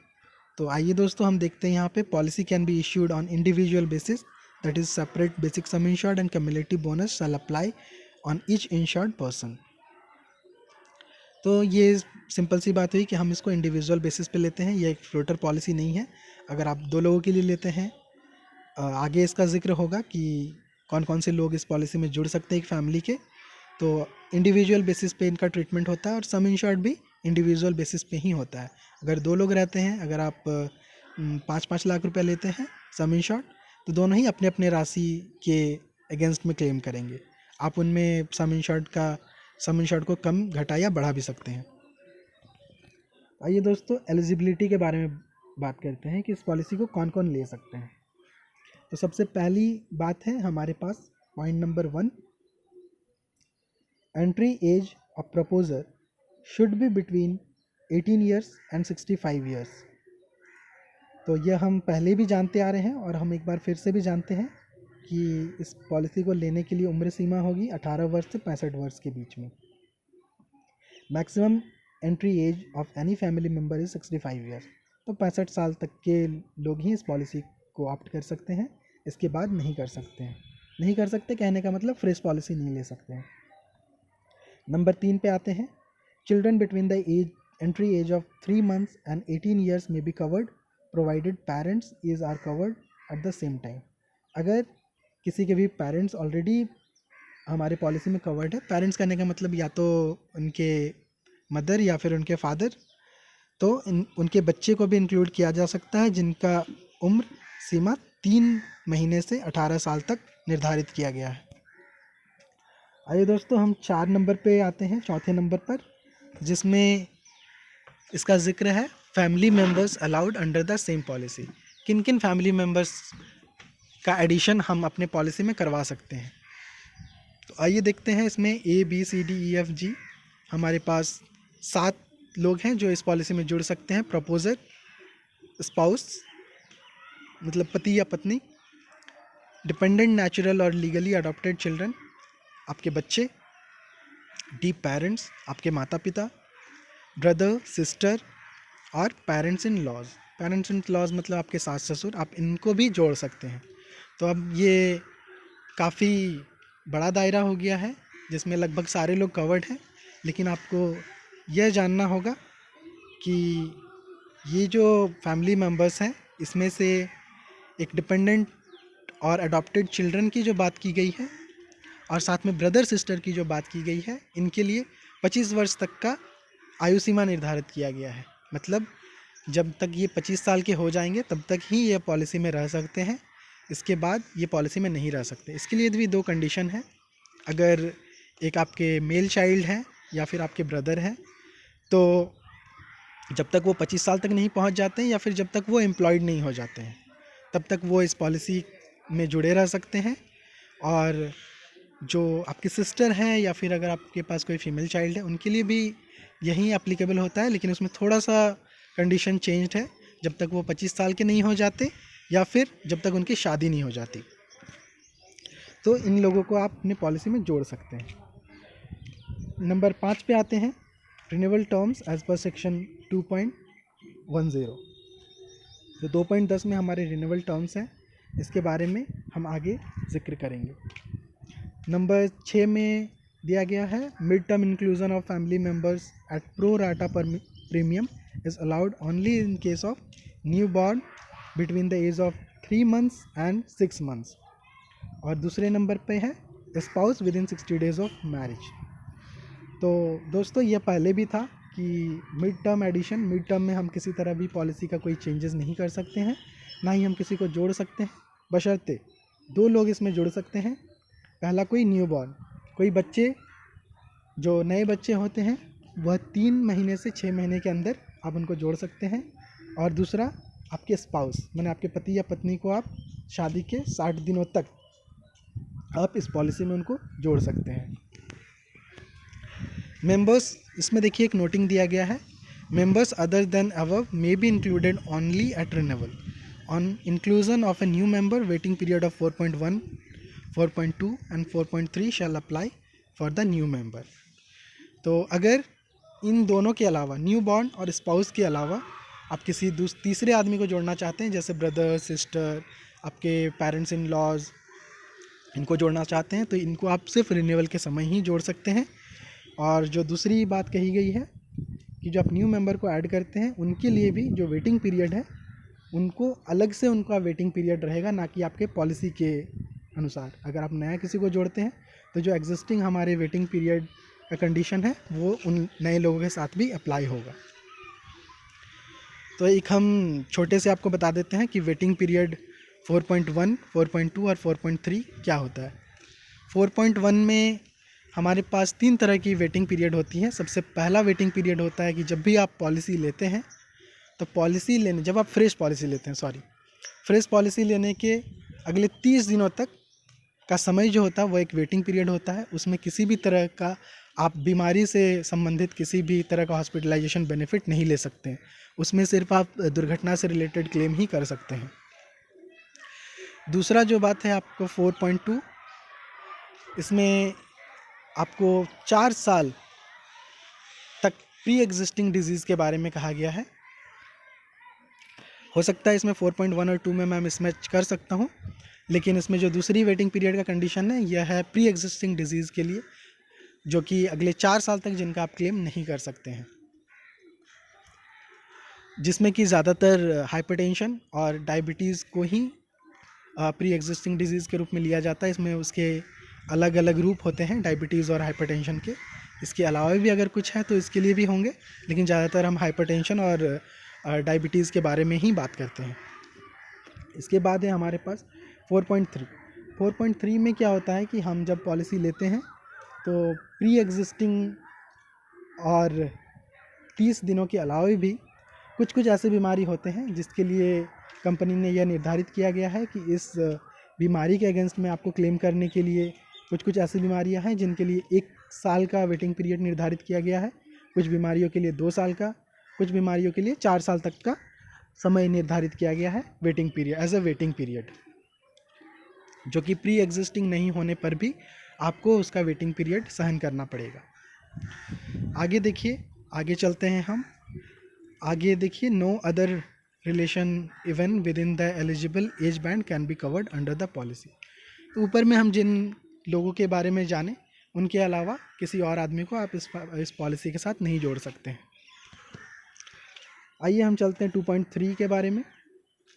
तो आइए दोस्तों, हम देखते हैं यहाँ पे policy can be issued on individual basis, that is separate basic sum insured and cumulative bonus shall apply on each insured person. तो ये सिंपल सी बात हुई कि हम इसको इंडिविजुअल बेसिस पे लेते हैं, ये एक फ्लोटर पॉलिसी नहीं है। अगर आप 2 लोगों के लिए लेते हैं, आगे इसका जिक्र होगा कि कौन कौन से लोग इस पॉलिसी में जुड़ सकते हैं एक फैमिली के। तो इंडिविजुअल बेसिस पे इनका ट्रीटमेंट होता है, और सम इंश्योर्ड भी इंडिविजुअल बेसिस पे ही होता है। अगर 2 लोग रहते हैं, अगर आप 5-5 लाख रुपए लेते हैं सम इंश्योर्ड, तो दोनों ही अपने अपने राशि के अगेंस्ट में क्लेम करेंगे। आप उनमें सम इंश्योर्ड को कम, घटा या बढ़ा भी सकते हैं। आइए दोस्तों एलिजिबिलिटी के बारे में बात करते हैं कि इस पॉलिसी को कौन कौन ले सकते हैं। तो सबसे पहली बात है हमारे पास point number 1, entry age of proposer should be between 18 years and 65 years. तो यह हम पहले भी जानते आ रहे हैं और हम एक बार फिर से भी जानते हैं कि इस पॉलिसी को लेने के लिए उम्र सीमा होगी 18 वर्ष से 65 वर्ष के बीच में। Maximum entry age of any family member is 65 years. तो 65 साल तक के लोग ही इस पॉलिसी को ऑप्ट कर सकते हैं, इसके बाद नहीं कर सकते हैं। नहीं कर सकते कहने का मतलब फ्रेश पॉलिसी नहीं ले सकते हैं। नंबर 3 पे आते हैं, children between the entry age of 3 months and 18 years में be covered provided parents is are covered at the same time. अगर किसी के भी पेरेंट्स ऑलरेडी हमारे पॉलिसी में कवर्ड है, पेरेंट्स करने का मतलब या तो उनके मदर या फिर उनके फादर, तो उनके बच्चे को भी इंक्लूड किया जा सकता है जिनका उम्र सीमा 3 महीने से 18 साल तक निर्धारित किया गया है। आइए दोस्तों हम 4 नंबर पे आते हैं, चौथे नंबर पर, जिसमें इसका जिक्र है family members allowed under the same policy. किन किन फैमिली मेम्बर्स का एडिशन हम अपने पॉलिसी में करवा सकते हैं। तो आइए देखते हैं, इसमें ABCDEFG हमारे पास 7 लोग हैं जो इस पॉलिसी में जुड़ सकते हैं। प्रपोजर, स्पाउस मतलब पति या पत्नी, डिपेंडेंट नेचुरल और लीगली अडॉप्टेड चिल्ड्रन आपके बच्चे, डीप पेरेंट्स आपके माता पिता, ब्रदर सिस्टर और parents in laws. Parents in laws मतलब आपके सास ससुर, आप इनको भी जोड़ सकते हैं। तो अब ये काफ़ी बड़ा दायरा हो गया है जिसमें लगभग सारे लोग कवर्ड हैं, लेकिन आपको यह जानना होगा कि ये जो फैमिली मेम्बर्स हैं इसमें से एक डिपेंडेंट और अडॉप्टेड चिल्ड्रन की जो बात की गई है और साथ में ब्रदर सिस्टर की जो बात की गई है, इनके लिए 25 वर्ष तक का आयु सीमा निर्धारित किया गया है। मतलब जब तक ये 25 साल के हो जाएंगे तब तक ही ये पॉलिसी में रह सकते हैं, इसके बाद ये पॉलिसी में नहीं रह सकते। इसके लिए भी 2 कंडीशन है। अगर एक आपके मेल चाइल्ड हैं या फिर आपके ब्रदर हैं, तो जब तक वो 25 साल तक नहीं पहुंच जाते हैं या फिर जब तक वो एम्प्लॉयड नहीं हो जाते हैं, तब तक वो इस पॉलिसी में जुड़े रह सकते हैं। और जो आपकी सिस्टर हैं या फिर अगर आपके पास कोई फीमेल चाइल्ड है, उनके लिए भी यही एप्लीकेबल होता है, लेकिन उसमें थोड़ा सा कंडीशन चेंज्ड है, जब तक वो 25 साल के नहीं हो जाते या फिर जब तक उनकी शादी नहीं हो जाती। तो इन लोगों को आप अपने पॉलिसी में जोड़ सकते हैं। नंबर 5 पे आते हैं, renewal terms as per section 2.10। जो 2.10 में हमारे रिन्यूअल टर्म्स हैं, इसके बारे में हम आगे जिक्र करेंगे। नंबर 6 में दिया गया है, mid term inclusion of family members at pro rata पर premium is allowed only in case of newborn between the age of 3 months and 6 months। और दूसरे नंबर पे है spouse within 60 days of marriage. तो दोस्तों ये पहले भी था कि mid term addition, mid term में हम किसी तरह भी पॉलिसी का कोई चेंजेस नहीं कर सकते हैं, ना ही हम किसी को जोड़ सकते हैं, बशर्ते 2 लोग इसमें जुड़ सकते हैं। पहला कोई न्यू बॉर्न, कोई बच्चे जो नए बच्चे होते हैं वह 3 महीने से 6 महीने के अंदर आप उनको जोड़ सकते हैं। और दूसरा आपके स्पाउस, माने आपके पति या पत्नी को आप शादी के 60 दिनों तक आप इस पॉलिसी में उनको जोड़ सकते हैं। मेंबर्स, इसमें देखिए एक नोटिंग दिया गया है, members other than above may be included only at renewal on inclusion of a new member waiting period of 4.1, 4.2 and 4.3 shall apply for the new member. तो अगर इन दोनों के अलावा, न्यू बॉर्न और स्पाउस के अलावा, आप किसी तीसरे आदमी को जोड़ना चाहते हैं, जैसे ब्रदर सिस्टर, आपके पेरेंट्स इन लॉज, इनको जोड़ना चाहते हैं, तो इनको आप सिर्फ रिन्यूअल के समय ही जोड़ सकते हैं। और जो दूसरी बात कही गई है कि जो आप न्यू मेंबर को ऐड करते हैं उनके लिए भी जो वेटिंग पीरियड है, उनको अलग से उनका वेटिंग पीरियड रहेगा, ना कि आपके पॉलिसी के अनुसार। अगर आप नया किसी को जोड़ते हैं तो जो एग्जिस्टिंग हमारे वेटिंग पीरियड का कंडीशन है वो उन नए लोगों के साथ भी अप्लाई होगा। तो एक हम छोटे से आपको बता देते हैं कि वेटिंग पीरियड 4.1, 4.2 और 4.3 क्या होता है। 4.1 में हमारे पास 3 तरह की वेटिंग पीरियड होती है। सबसे पहला वेटिंग पीरियड होता है कि जब भी आप पॉलिसी लेते हैं, तो पॉलिसी लेने जब आप फ्रेश पॉलिसी लेते हैं, फ्रेश पॉलिसी लेने के अगले 30 दिनों तक का समय जो होता है वो एक वेटिंग पीरियड होता है। उसमें किसी भी तरह का आप बीमारी से संबंधित किसी भी तरह का हॉस्पिटलाइजेशन बेनिफिट नहीं ले सकते हैं। उसमें सिर्फ आप दुर्घटना से रिलेटेड क्लेम ही कर सकते हैं। दूसरा जो बात है आपको 4.2, इसमें आपको 4 साल तक प्री एग्जिस्टिंग डिजीज़ के बारे में कहा गया है। हो सकता है इसमें 4.1 और 2 में मैं मिसमैच कर सकता हूँ, लेकिन इसमें जो दूसरी वेटिंग पीरियड का कंडीशन है यह है प्री एग्जिस्टिंग डिजीज़ के लिए, जो कि अगले 4 साल तक जिनका आप क्लेम नहीं कर सकते हैं, जिसमें कि ज़्यादातर हाइपरटेंशन और डायबिटीज़ को ही प्री एग्जिस्टिंग डिजीज़ के रूप में लिया जाता है। इसमें उसके अलग अलग रूप होते हैं डायबिटीज़ और हाइपरटेंशन के। इसके अलावा भी अगर कुछ है तो इसके लिए भी होंगे, लेकिन ज़्यादातर हम हाइपरटेंशन और डायबिटीज़ के बारे में ही बात करते हैं। इसके बाद है हमारे पास 4.3। 4.3 में क्या होता है कि हम जब पॉलिसी लेते हैं तो प्री एग्जिस्टिंग और 30 दिनों के अलावा भी कुछ ऐसे बीमारी होते हैं जिसके लिए कंपनी ने यह निर्धारित किया गया है कि इस बीमारी के अगेंस्ट में आपको क्लेम करने के लिए कुछ ऐसी बीमारियां हैं जिनके लिए 1 साल का वेटिंग पीरियड निर्धारित किया गया है, कुछ बीमारियों के लिए 2 साल का, कुछ बीमारियों के लिए 4 साल तक का समय निर्धारित किया गया है waiting period, as a waiting period, जो कि प्री एग्जिस्टिंग नहीं होने पर भी आपको उसका वेटिंग पीरियड सहन करना पड़ेगा। आगे देखिए, आगे चलते हैं हम। आगे देखिए, no other relation even within the eligible age band can be covered under the policy. तो ऊपर में हम जिन लोगों के बारे में जाने, उनके अलावा किसी और आदमी को आप इस पॉलिसी के साथ नहीं जोड़ सकते हैं। आइए हम चलते हैं 2.3 के बारे में।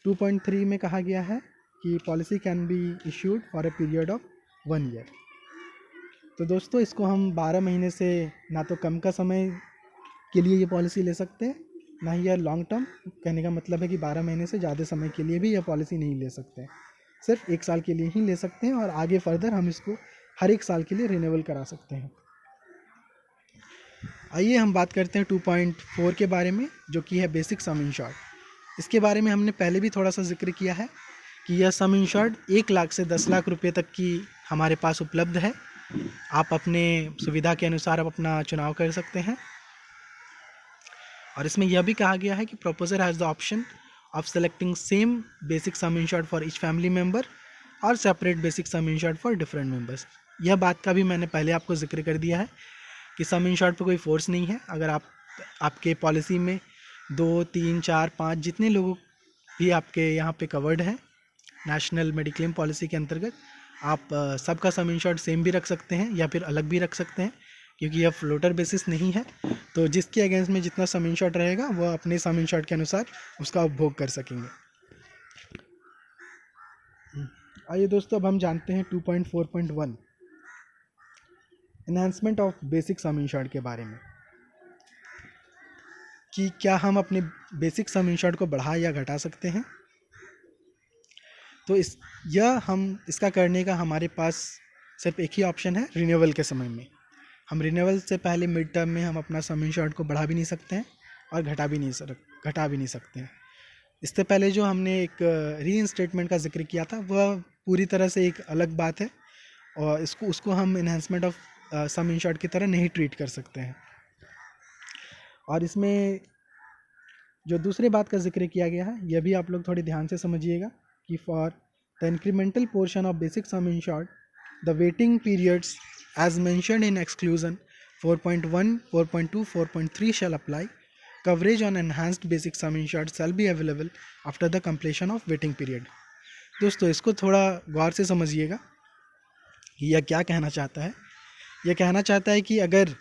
2.3 में कहा गया है कि policy can be issued for a period of 1 year. तो दोस्तों, इसको हम 12 महीने से ना तो कम का समय के लिए ये पॉलिसी ले सकते हैं, ना ही यह लॉन्ग टर्म। कहने का मतलब है कि 12 महीने से ज़्यादा समय के लिए भी यह पॉलिसी नहीं ले सकते हैं, सिर्फ 1 साल के लिए ही ले सकते हैं, और आगे फर्दर हम इसको हर 1 साल के लिए रिन्यूअल करा सकते हैं। आइए हम बात करते हैं 2.4 के बारे में, जो कि है बेसिक सम इंश्योर्ड। इसके बारे में हमने पहले भी थोड़ा सा जिक्र किया है कि यह सम इंश्योर्ड 1 लाख से 10 लाख रुपये तक की हमारे पास उपलब्ध है। आप अपने सुविधा के अनुसार आप अपना चुनाव कर सकते हैं। और इसमें यह भी कहा गया है कि proposer has the option of selecting same basic sum insured for each family member और separate basic sum insured for different members. यह बात का भी मैंने पहले आपको जिक्र कर दिया है कि सम इंश्योर्ड पर कोई फोर्स नहीं है। अगर आपके पॉलिसी में 2, 3, 4, 5 जितने लोगों भी आपके यहाँ पे कवर्ड हैं नेशनल मेडिक्लेम पॉलिसी के अंतर्गत, आप सबका सम इंश्योर्ड सेम भी रख सकते हैं या फिर अलग भी रख सकते हैं, क्योंकि यह फ्लोटर बेसिस नहीं है। तो जिसके अगेंस्ट में जितना सम इंश्योर्ड रहेगा वह अपने सम इंश्योर्ड के अनुसार उसका उपभोग कर सकेंगे। आइए दोस्तों, अब हम जानते हैं 2.4.1 enhancement of basic sum insured के बारे में, कि क्या हम अपने बेसिक सम इंश्योर्ड को बढ़ा या घटा सकते हैं। तो इसका करने का हमारे पास सिर्फ एक ही ऑप्शन है, रिन्यूअल के समय में। हम रिन्यूअल से पहले मिड टर्म में हम अपना सम इंश्योर्ड को बढ़ा भी नहीं सकते हैं और घटा भी नहीं सकते हैं। इससे पहले जो हमने एक रीइंस्टेटमेंट का जिक्र किया था वह पूरी तरह से एक अलग बात है, और उसको हम एनहांसमेंट ऑफ सम इंश्योर्ड की तरह नहीं ट्रीट कर सकते हैं। और इसमें जो दूसरे बात का जिक्र किया गया है, यह भी आप लोग थोड़ी ध्यान से समझिएगा कि for the incremental portion of basic sum insured the waiting periods as mentioned in exclusion 4.1, 4.2, 4.3 shall apply. Coverage on enhanced basic sum insured shall be available after the completion of waiting period. दोस्तों, इसको थोड़ा गौर से समझिएगा कि यह क्या कहना चाहता है। यह कहना चाहता है कि अगर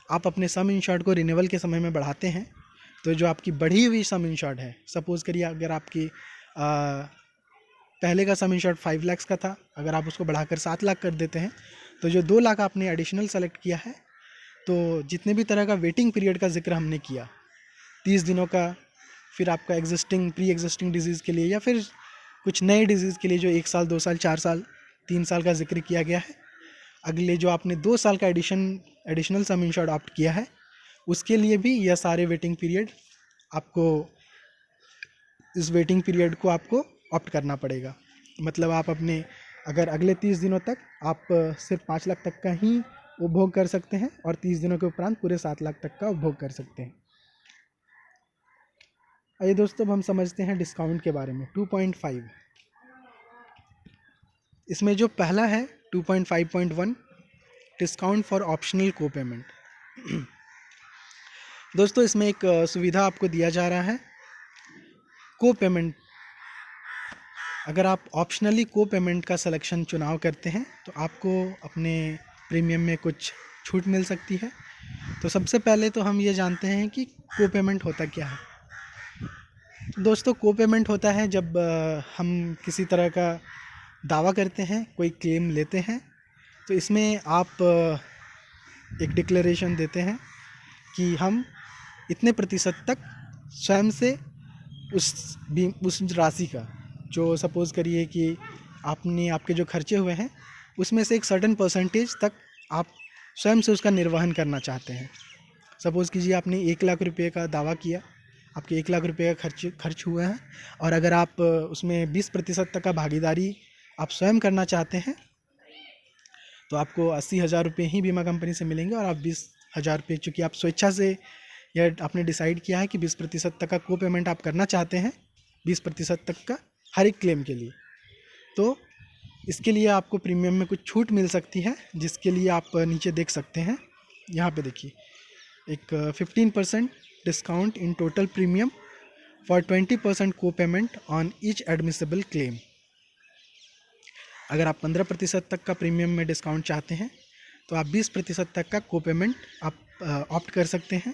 आप अपने सम इंश्योर्ड को रिन्यूअल के समय में बढ़ाते हैं, तो जो आपकी बढ़ी हुई सम इंश्योर्ड है, सपोज़ करिए अगर आपकी पहले का सम इंश्योर्ड 5 लाख का था, अगर आप उसको बढ़ाकर 7 लाख कर देते हैं, तो जो 2 लाख आपने एडिशनल सेलेक्ट किया है, तो जितने भी तरह का वेटिंग पीरियड का जिक्र हमने किया, 30 दिनों का, फिर आपका प्री एग्जिस्टिंग डिजीज़ के लिए या फिर कुछ नए डिजीज़ के लिए जो 1 साल, 2 साल, 4 साल, 3 साल का जिक्र किया गया है, अगले जो आपने 2 साल का एडिशनल सम इंश्योर्ड ऑप्ट किया है उसके लिए भी यह सारे वेटिंग पीरियड आपको, इस वेटिंग पीरियड को आपको ऑप्ट करना पड़ेगा। मतलब आप अपने अगर अगले 30 दिनों तक आप सिर्फ 5 लाख तक का ही उपभोग कर सकते हैं और 30 दिनों के उपरांत पूरे 7 लाख तक का उपभोग कर सकते हैं। आइए दोस्तों, अब हम समझते हैं डिस्काउंट के बारे में। 2.5, इसमें जो पहला है 2.5.1 डिस्काउंट फॉर ऑप्शनल को पेमेंट। दोस्तों इसमें एक सुविधा आपको दिया जा रहा है को पेमेंट। अगर आप ऑप्शनली को पेमेंट का सिलेक्शन चुनाव करते हैं तो आपको अपने प्रीमियम में कुछ छूट मिल सकती है। तो सबसे पहले तो हम ये जानते हैं कि को पेमेंट होता क्या है। दोस्तों को पेमेंट होता है जब हम किसी तरह का दावा करते हैं, कोई क्लेम लेते हैं, तो इसमें आप एक डिक्लेरेशन देते हैं कि हम इतने प्रतिशत तक स्वयं से उस राशि का, जो सपोज़ करिए कि आपके जो खर्चे हुए हैं उसमें से एक सर्टेन परसेंटेज तक आप स्वयं से उसका निर्वहन करना चाहते हैं। सपोज़ कीजिए आपने 1 लाख रुपए का दावा किया, आपके 1 लाख रुपए का खर्च हुआ है और अगर आप उसमें 20% तक का भागीदारी आप स्वयं करना चाहते हैं तो आपको 80,000 रुपये ही बीमा कंपनी से मिलेंगे और आप 20,000 रुपये, चूँकि आप स्वेच्छा से यह आपने डिसाइड किया है कि 20% तक का को पेमेंट आप करना चाहते हैं, 20% तक का हर एक क्लेम के लिए, तो इसके लिए आपको प्रीमियम में कुछ छूट मिल सकती है, जिसके लिए आप नीचे देख सकते हैं। यहाँ पे देखिए एक 15% discount in total premium for 20% को payment on each admissible claim. अगर आप 15% तक का प्रीमियम में डिस्काउंट चाहते हैं तो आप 20% तक का को पेमेंट आप ऑप्ट कर सकते हैं,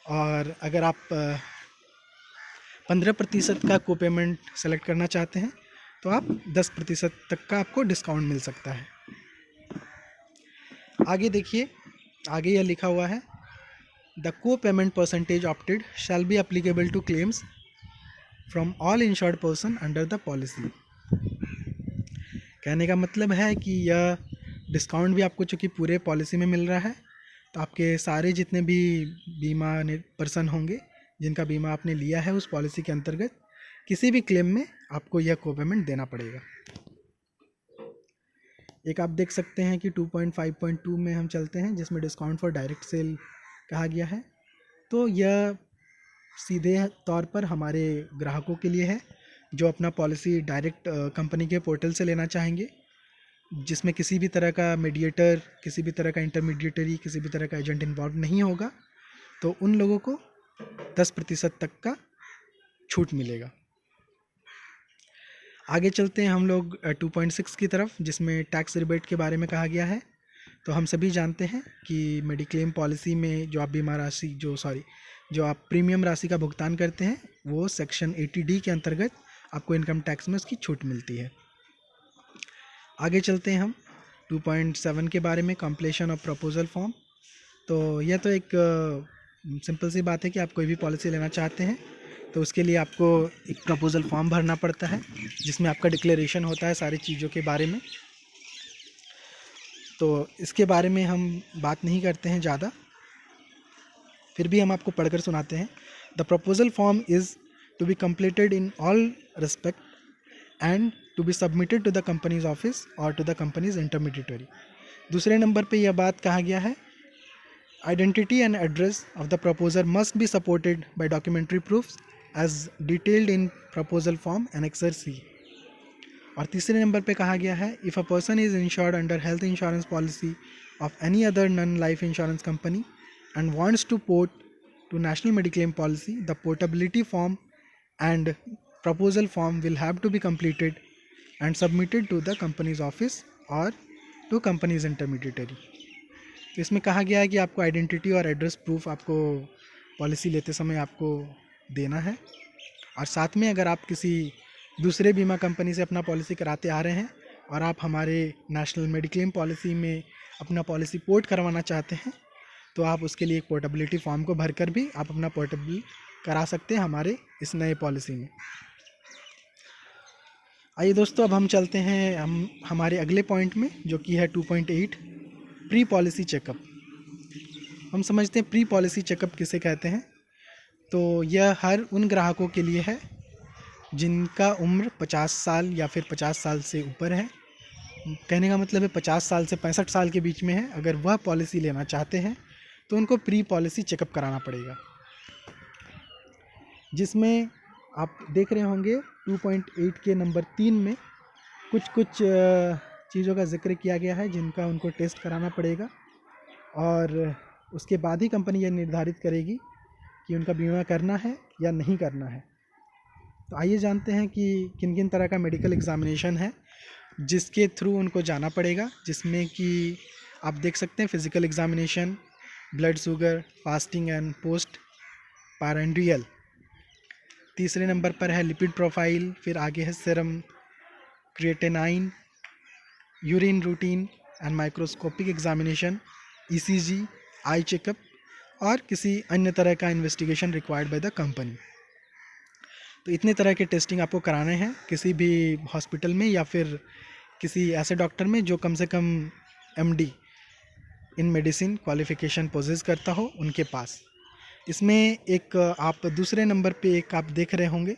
और अगर आप 15% का को पेमेंट सेलेक्ट करना चाहते हैं तो आप 10% तक का आपको डिस्काउंट मिल सकता है। आगे देखिए, आगे यह लिखा हुआ है the co payment percentage opted shall be applicable to claims from all insured person under the policy. कहने का मतलब है कि यह डिस्काउंट भी आपको चूँकि पूरे पॉलिसी में मिल रहा है, तो आपके सारे जितने भी बीमा पर्सन होंगे जिनका बीमा आपने लिया है उस पॉलिसी के अंतर्गत किसी भी क्लेम में आपको यह को पेमेंट देना पड़ेगा। एक आप देख सकते हैं कि 2.5.2 में हम चलते हैं, जिसमें डिस्काउंट फॉर डायरेक्ट सेल कहा गया है। तो यह सीधे तौर पर हमारे ग्राहकों के लिए है जो अपना पॉलिसी डायरेक्ट कंपनी के पोर्टल से लेना चाहेंगे, जिसमें किसी भी तरह का मीडिएटर, किसी भी तरह का इंटरमीडिएटरी, किसी भी तरह का एजेंट इन्वॉल्व नहीं होगा। तो उन लोगों को 10% तक का छूट मिलेगा। आगे चलते हैं हम लोग 2.6 की तरफ, जिसमें टैक्स रिबेट के बारे में कहा गया है। तो हम सभी जानते हैं कि मेडिक्लेम पॉलिसी में जो आप बीमा राशि जो आप प्रीमियम राशि का भुगतान करते हैं वो सेक्शन 80D के अंतर्गत आपको इनकम टैक्स में उसकी छूट मिलती है। आगे चलते हैं हम 2.7 के बारे में, कंप्लीशन ऑफ प्रपोजल फॉर्म। तो यह तो एक सिंपल सी बात है कि आप कोई भी पॉलिसी लेना चाहते हैं तो उसके लिए आपको एक प्रपोजल फॉर्म भरना पड़ता है, जिसमें आपका डिक्लेरेशन होता है सारी चीज़ों के बारे में। तो इसके बारे में हम बात नहीं करते हैं ज़्यादा, फिर भी हम आपको पढ़कर सुनाते हैं। The proposal form is to be completed in all respect and to be submitted to the company's office or to the company's intermediary। दूसरे नंबर पे यह बात कहा गया है, identity and address of the proposer must be supported by documentary proofs as detailed in proposal form annexure C। और तीसरे नंबर पे कहा गया है, if a person is insured under health insurance policy of any other non-life insurance company and wants to port to national mediclaim policy, the portability form and proposal form will have to be completed and submitted to the company's office or to company's intermediary। तो इसमें कहा गया है कि आपको identity और address proof आपको policy लेते समय आपको देना है, और साथ में अगर आप किसी दूसरे बीमा कंपनी से अपना पॉलिसी कराते आ रहे हैं और आप हमारे नेशनल मेडिक्लेम पॉलिसी में अपना पॉलिसी पोर्ट करवाना चाहते हैं तो आप उसके लिए एक पोर्टेबिलिटी फॉर्म को भरकर भी आप अपना पोर्टेबल करा सकते हैं हमारे इस नए पॉलिसी में। आइए दोस्तों, अब हम चलते हैं हमारे अगले पॉइंट में, जो कि है 2.8 प्री पॉलिसी चेकअप। हम समझते हैं प्री पॉलिसी चेकअप किसे कहते हैं। तो यह हर उन ग्राहकों के लिए है जिनका उम्र 50 साल या फिर 50 साल से ऊपर है। कहने का मतलब है 50 साल से 65 साल के बीच में है। अगर वह पॉलिसी लेना चाहते हैं तो उनको प्री पॉलिसी चेकअप कराना पड़ेगा, जिसमें आप देख रहे होंगे 2.8 के नंबर 3 में कुछ चीज़ों का जिक्र किया गया है जिनका उनको टेस्ट कराना पड़ेगा, और उसके बाद ही कंपनी यह निर्धारित करेगी कि उनका बीमा करना है या नहीं करना है। तो आइए जानते हैं कि किन किन तरह का मेडिकल एग्ज़ामिनेशन है जिसके थ्रू उनको जाना पड़ेगा, जिसमें कि आप देख सकते हैं physical examination, blood sugar, fasting and post prandial. तीसरे नंबर पर है लिपिड प्रोफाइल, फिर आगे है serum creatinine, urine routine and microscopic examination, ECG, eye checkup और किसी अन्य तरह का investigation required by the company. तो इतने तरह के टेस्टिंग आपको कराने हैं किसी भी हॉस्पिटल में या फिर किसी ऐसे डॉक्टर में जो कम से कम MD in medicine qualification possess करता हो उनके पास। इसमें एक आप दूसरे नंबर पे एक आप देख रहे होंगे,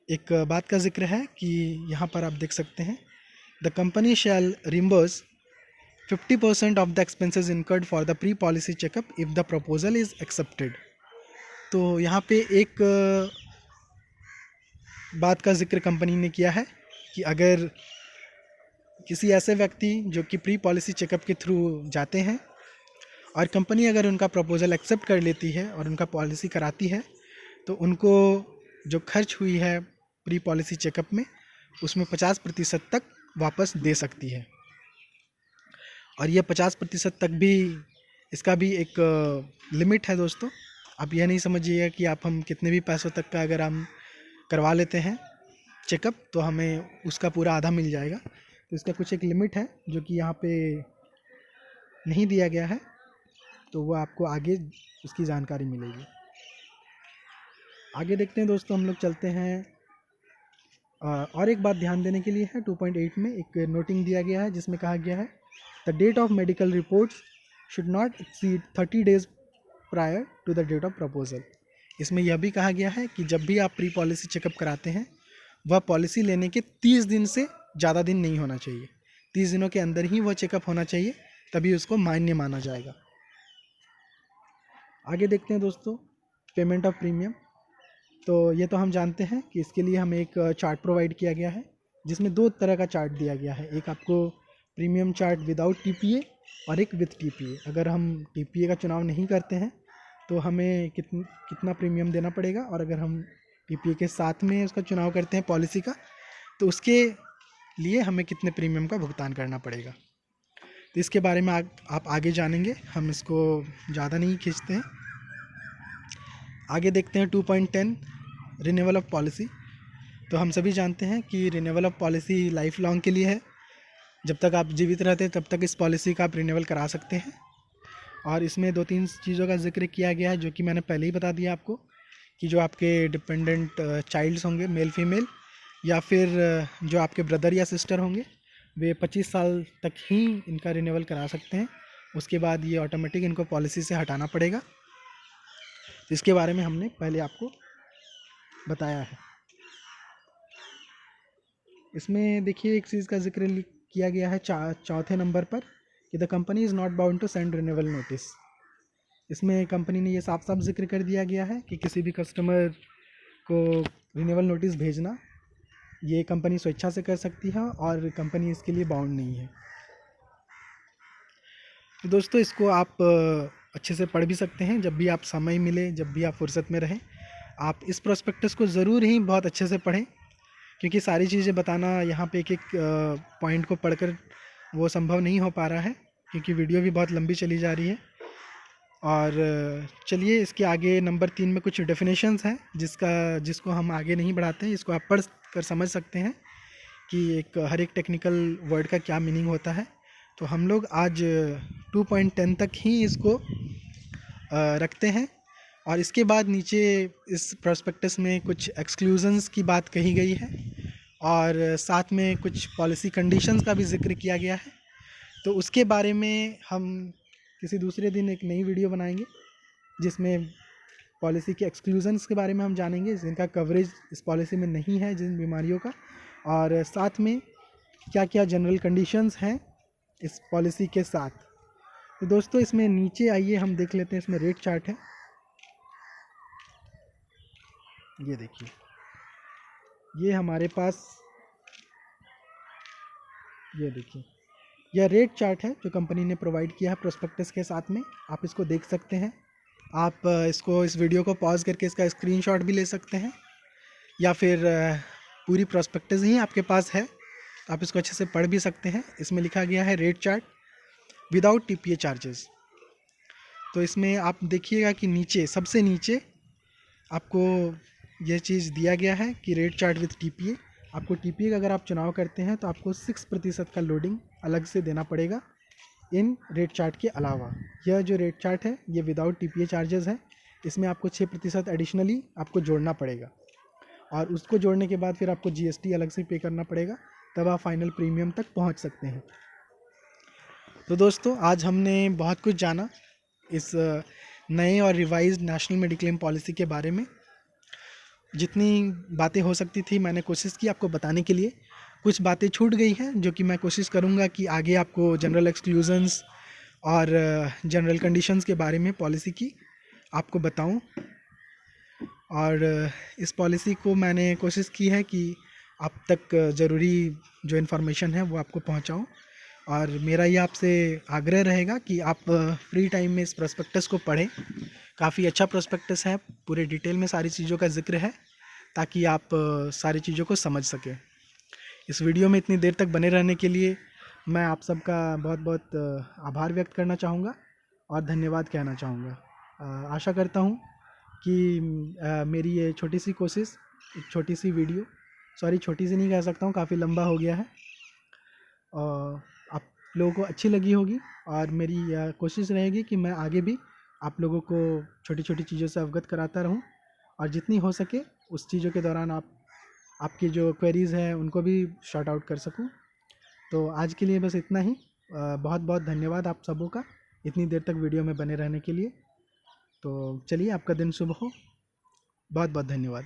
एक बात का जिक्र है कि यहाँ पर आप देख सकते हैं, the company shell reimburse 50% of the expenses incurred for the pre policy checkup if the proposal is accepted. तो यहाँ पे एक बात का जिक्र कंपनी ने किया है कि अगर किसी ऐसे व्यक्ति जो कि प्री पॉलिसी चेकअप के थ्रू जाते हैं और कंपनी अगर उनका प्रपोज़ल एक्सेप्ट कर लेती है और उनका पॉलिसी कराती है, तो उनको जो खर्च हुई है प्री पॉलिसी चेकअप में उसमें 50% तक वापस दे सकती है। और यह 50% तक भी, इसका भी एक लिमिट है दोस्तों। आप यह नहीं समझिएगा कि आप हम कितने भी पैसों तक का अगर हम करवा लेते हैं चेकअप तो हमें उसका पूरा आधा मिल जाएगा। तो इसका कुछ एक लिमिट है जो कि यहाँ पे नहीं दिया गया है, तो वो आपको आगे उसकी जानकारी मिलेगी। आगे देखते हैं दोस्तों, हम लोग चलते हैं। और एक बात ध्यान देने के लिए है, 2.8 में एक नोटिंग दिया गया है जिसमें कहा गया है the date of medical reports should not exceed 30 days prior to the date of proposal. इसमें यह भी कहा गया है कि जब भी आप प्री पॉलिसी चेकअप कराते हैं वह पॉलिसी लेने के 30 दिन से ज़्यादा दिन नहीं होना चाहिए। 30 दिनों के अंदर ही वह चेकअप होना चाहिए, तभी उसको मान्य माना जाएगा। आगे देखते हैं दोस्तों, पेमेंट ऑफ प्रीमियम। तो ये तो हम जानते हैं कि इसके लिए हमें एक चार्ट प्रोवाइड किया गया है जिसमें 2 तरह का चार्ट दिया गया है। एक आपको प्रीमियम चार्ट विदाउट टीपीए और एक विथ टीपीए। अगर हम टीपीए का चुनाव नहीं करते हैं तो हमें कितना प्रीमियम देना पड़ेगा, और अगर हम टीपीए के साथ में उसका चुनाव करते हैं पॉलिसी का तो उसके लिए हमें कितने प्रीमियम का भुगतान करना पड़ेगा। तो इसके बारे में आप आगे जानेंगे, हम इसको ज़्यादा नहीं खींचते हैं। आगे देखते हैं 2.10 रिन्यूअल ऑफ पॉलिसी। तो हम सभी जानते हैं कि renewal of policy life long के लिए है। जब तक आप जीवित रहते हैं तब तक इस पॉलिसी का आप रिन्यूअल करा सकते हैं। और इसमें 2-3 चीज़ों का जिक्र किया गया है जो कि मैंने पहले ही बता दिया आपको, कि जो आपके डिपेंडेंट चाइल्ड्स होंगे मेल फीमेल, या फिर जो आपके ब्रदर या सिस्टर होंगे, वे 25 साल तक ही इनका रिन्यूअल करा सकते हैं। उसके बाद ये ऑटोमेटिक इनको पॉलिसी से हटाना पड़ेगा। तो इसके बारे में हमने पहले आपको बताया है। इसमें देखिए एक चीज़ का जिक्र किया गया है चौथे नंबर पर कि the company is not bound to send renewal notice. इसमें कंपनी ने ये साफ साफ जिक्र कर दिया गया है कि किसी भी कस्टमर को रिन्यूअल नोटिस भेजना ये कंपनी स्वेच्छा से कर सकती है और कंपनी इसके लिए बाउंड नहीं है। तो दोस्तों इसको आप अच्छे से पढ़ भी सकते हैं, जब भी आप समय मिले, जब भी आप फुर्सत में रहें, आप इस प्रोस्पेक्टस को ज़रूर ही बहुत अच्छे से पढ़ें, क्योंकि सारी चीज़ें बताना यहाँ पे एक पॉइंट को पढ़कर वो संभव नहीं हो पा रहा है, क्योंकि वीडियो भी बहुत लंबी चली जा रही है। और चलिए इसके आगे नंबर 3 में कुछ डेफिनेशंस हैं जिसको हम आगे नहीं बढ़ाते हैं, इसको आप पढ़ कर समझ सकते हैं कि हर एक टेक्निकल वर्ड का क्या मीनिंग होता है। तो हम लोग आज 2.10 तक ही इसको रखते हैं, और इसके बाद नीचे इस प्रोस्पेक्टस में कुछ एक्सक्लूजन्स की बात कही गई है, और साथ में कुछ पॉलिसी कंडीशंस का भी जिक्र किया गया है। तो उसके बारे में हम किसी दूसरे दिन एक नई वीडियो बनाएंगे जिसमें पॉलिसी के एक्सक्लूजन्स के बारे में हम जानेंगे, जिनका कवरेज इस पॉलिसी में नहीं है जिन बीमारियों का, और साथ में क्या क्या जनरल कंडीशंस हैं इस पॉलिसी के साथ। तो दोस्तों इसमें नीचे आइए हम देख लेते हैं, इसमें रेट चार्ट है, ये देखिए, ये हमारे पास, ये देखिए, यह रेट चार्ट है जो कंपनी ने प्रोवाइड किया है प्रोस्पेक्टस के साथ में। आप इसको देख सकते हैं। आप इसको, इस वीडियो को पॉज करके इसका स्क्रीनशॉट भी ले सकते हैं, या फिर पूरी प्रोस्पेक्टस ही आपके पास है, आप इसको अच्छे से पढ़ भी सकते हैं। इसमें लिखा गया है rate chart without TPA charges. तो इसमें आप देखिएगा कि नीचे, सबसे नीचे आपको यह चीज़ दिया गया है कि रेट चार्ट विद टीपीए। आपको टीपीए का अगर आप चुनाव करते हैं तो आपको 6% का लोडिंग अलग से देना पड़ेगा इन रेट चार्ट के अलावा। यह जो रेट चार्ट है ये विदाउट टीपीए चार्जेस है। इसमें आपको 6% एडिशनली आपको जोड़ना पड़ेगा, और उसको जोड़ने के बाद फिर आपको जीएसटी अलग से पे करना पड़ेगा, तब आप फाइनल प्रीमियम तक पहुंच सकते हैं। तो दोस्तों आज हमने बहुत कुछ जाना इस नए और रिवाइज्ड नेशनल मेडिक्लेम पॉलिसी के बारे में। जितनी बातें हो सकती थी मैंने कोशिश की आपको बताने के लिए। कुछ बातें छूट गई हैं जो कि मैं कोशिश करूंगा कि आगे आपको जनरल एक्सक्लूजन्स और जनरल कंडीशंस के बारे में पॉलिसी की आपको बताऊं। और इस पॉलिसी को मैंने कोशिश की है कि आप तक ज़रूरी जो इन्फॉर्मेशन है वो आपको पहुंचाऊं, और मेरा ये आपसे आग्रह रहेगा कि आप फ्री टाइम में इस प्रोस्पेक्टस को पढ़ें। काफ़ी अच्छा प्रोस्पेक्टस है, पूरे डिटेल में सारी चीज़ों का जिक्र है, ताकि आप सारी चीज़ों को समझ सकें। इस वीडियो में इतनी देर तक बने रहने के लिए मैं आप सबका बहुत बहुत आभार व्यक्त करना चाहूँगा और धन्यवाद कहना चाहूँगा। आशा करता हूँ कि मेरी ये छोटी सी कोशिश, एक छोटी सी वीडियो, सॉरी छोटी सी नहीं कह सकता हूँ, काफ़ी लंबा हो गया है, आप लोगों को अच्छी लगी होगी। और मेरी कोशिश रहेगी कि मैं आगे भी आप लोगों को छोटी छोटी चीज़ों से अवगत कराता रहूं, और जितनी हो सके उस चीज़ों के दौरान आपकी जो क्वेरीज़ हैं उनको भी शॉर्ट आउट कर सकूं। तो आज के लिए बस इतना ही। बहुत बहुत धन्यवाद आप सबों का इतनी देर तक वीडियो में बने रहने के लिए। तो चलिए, आपका दिन शुभ हो। बहुत बहुत धन्यवाद।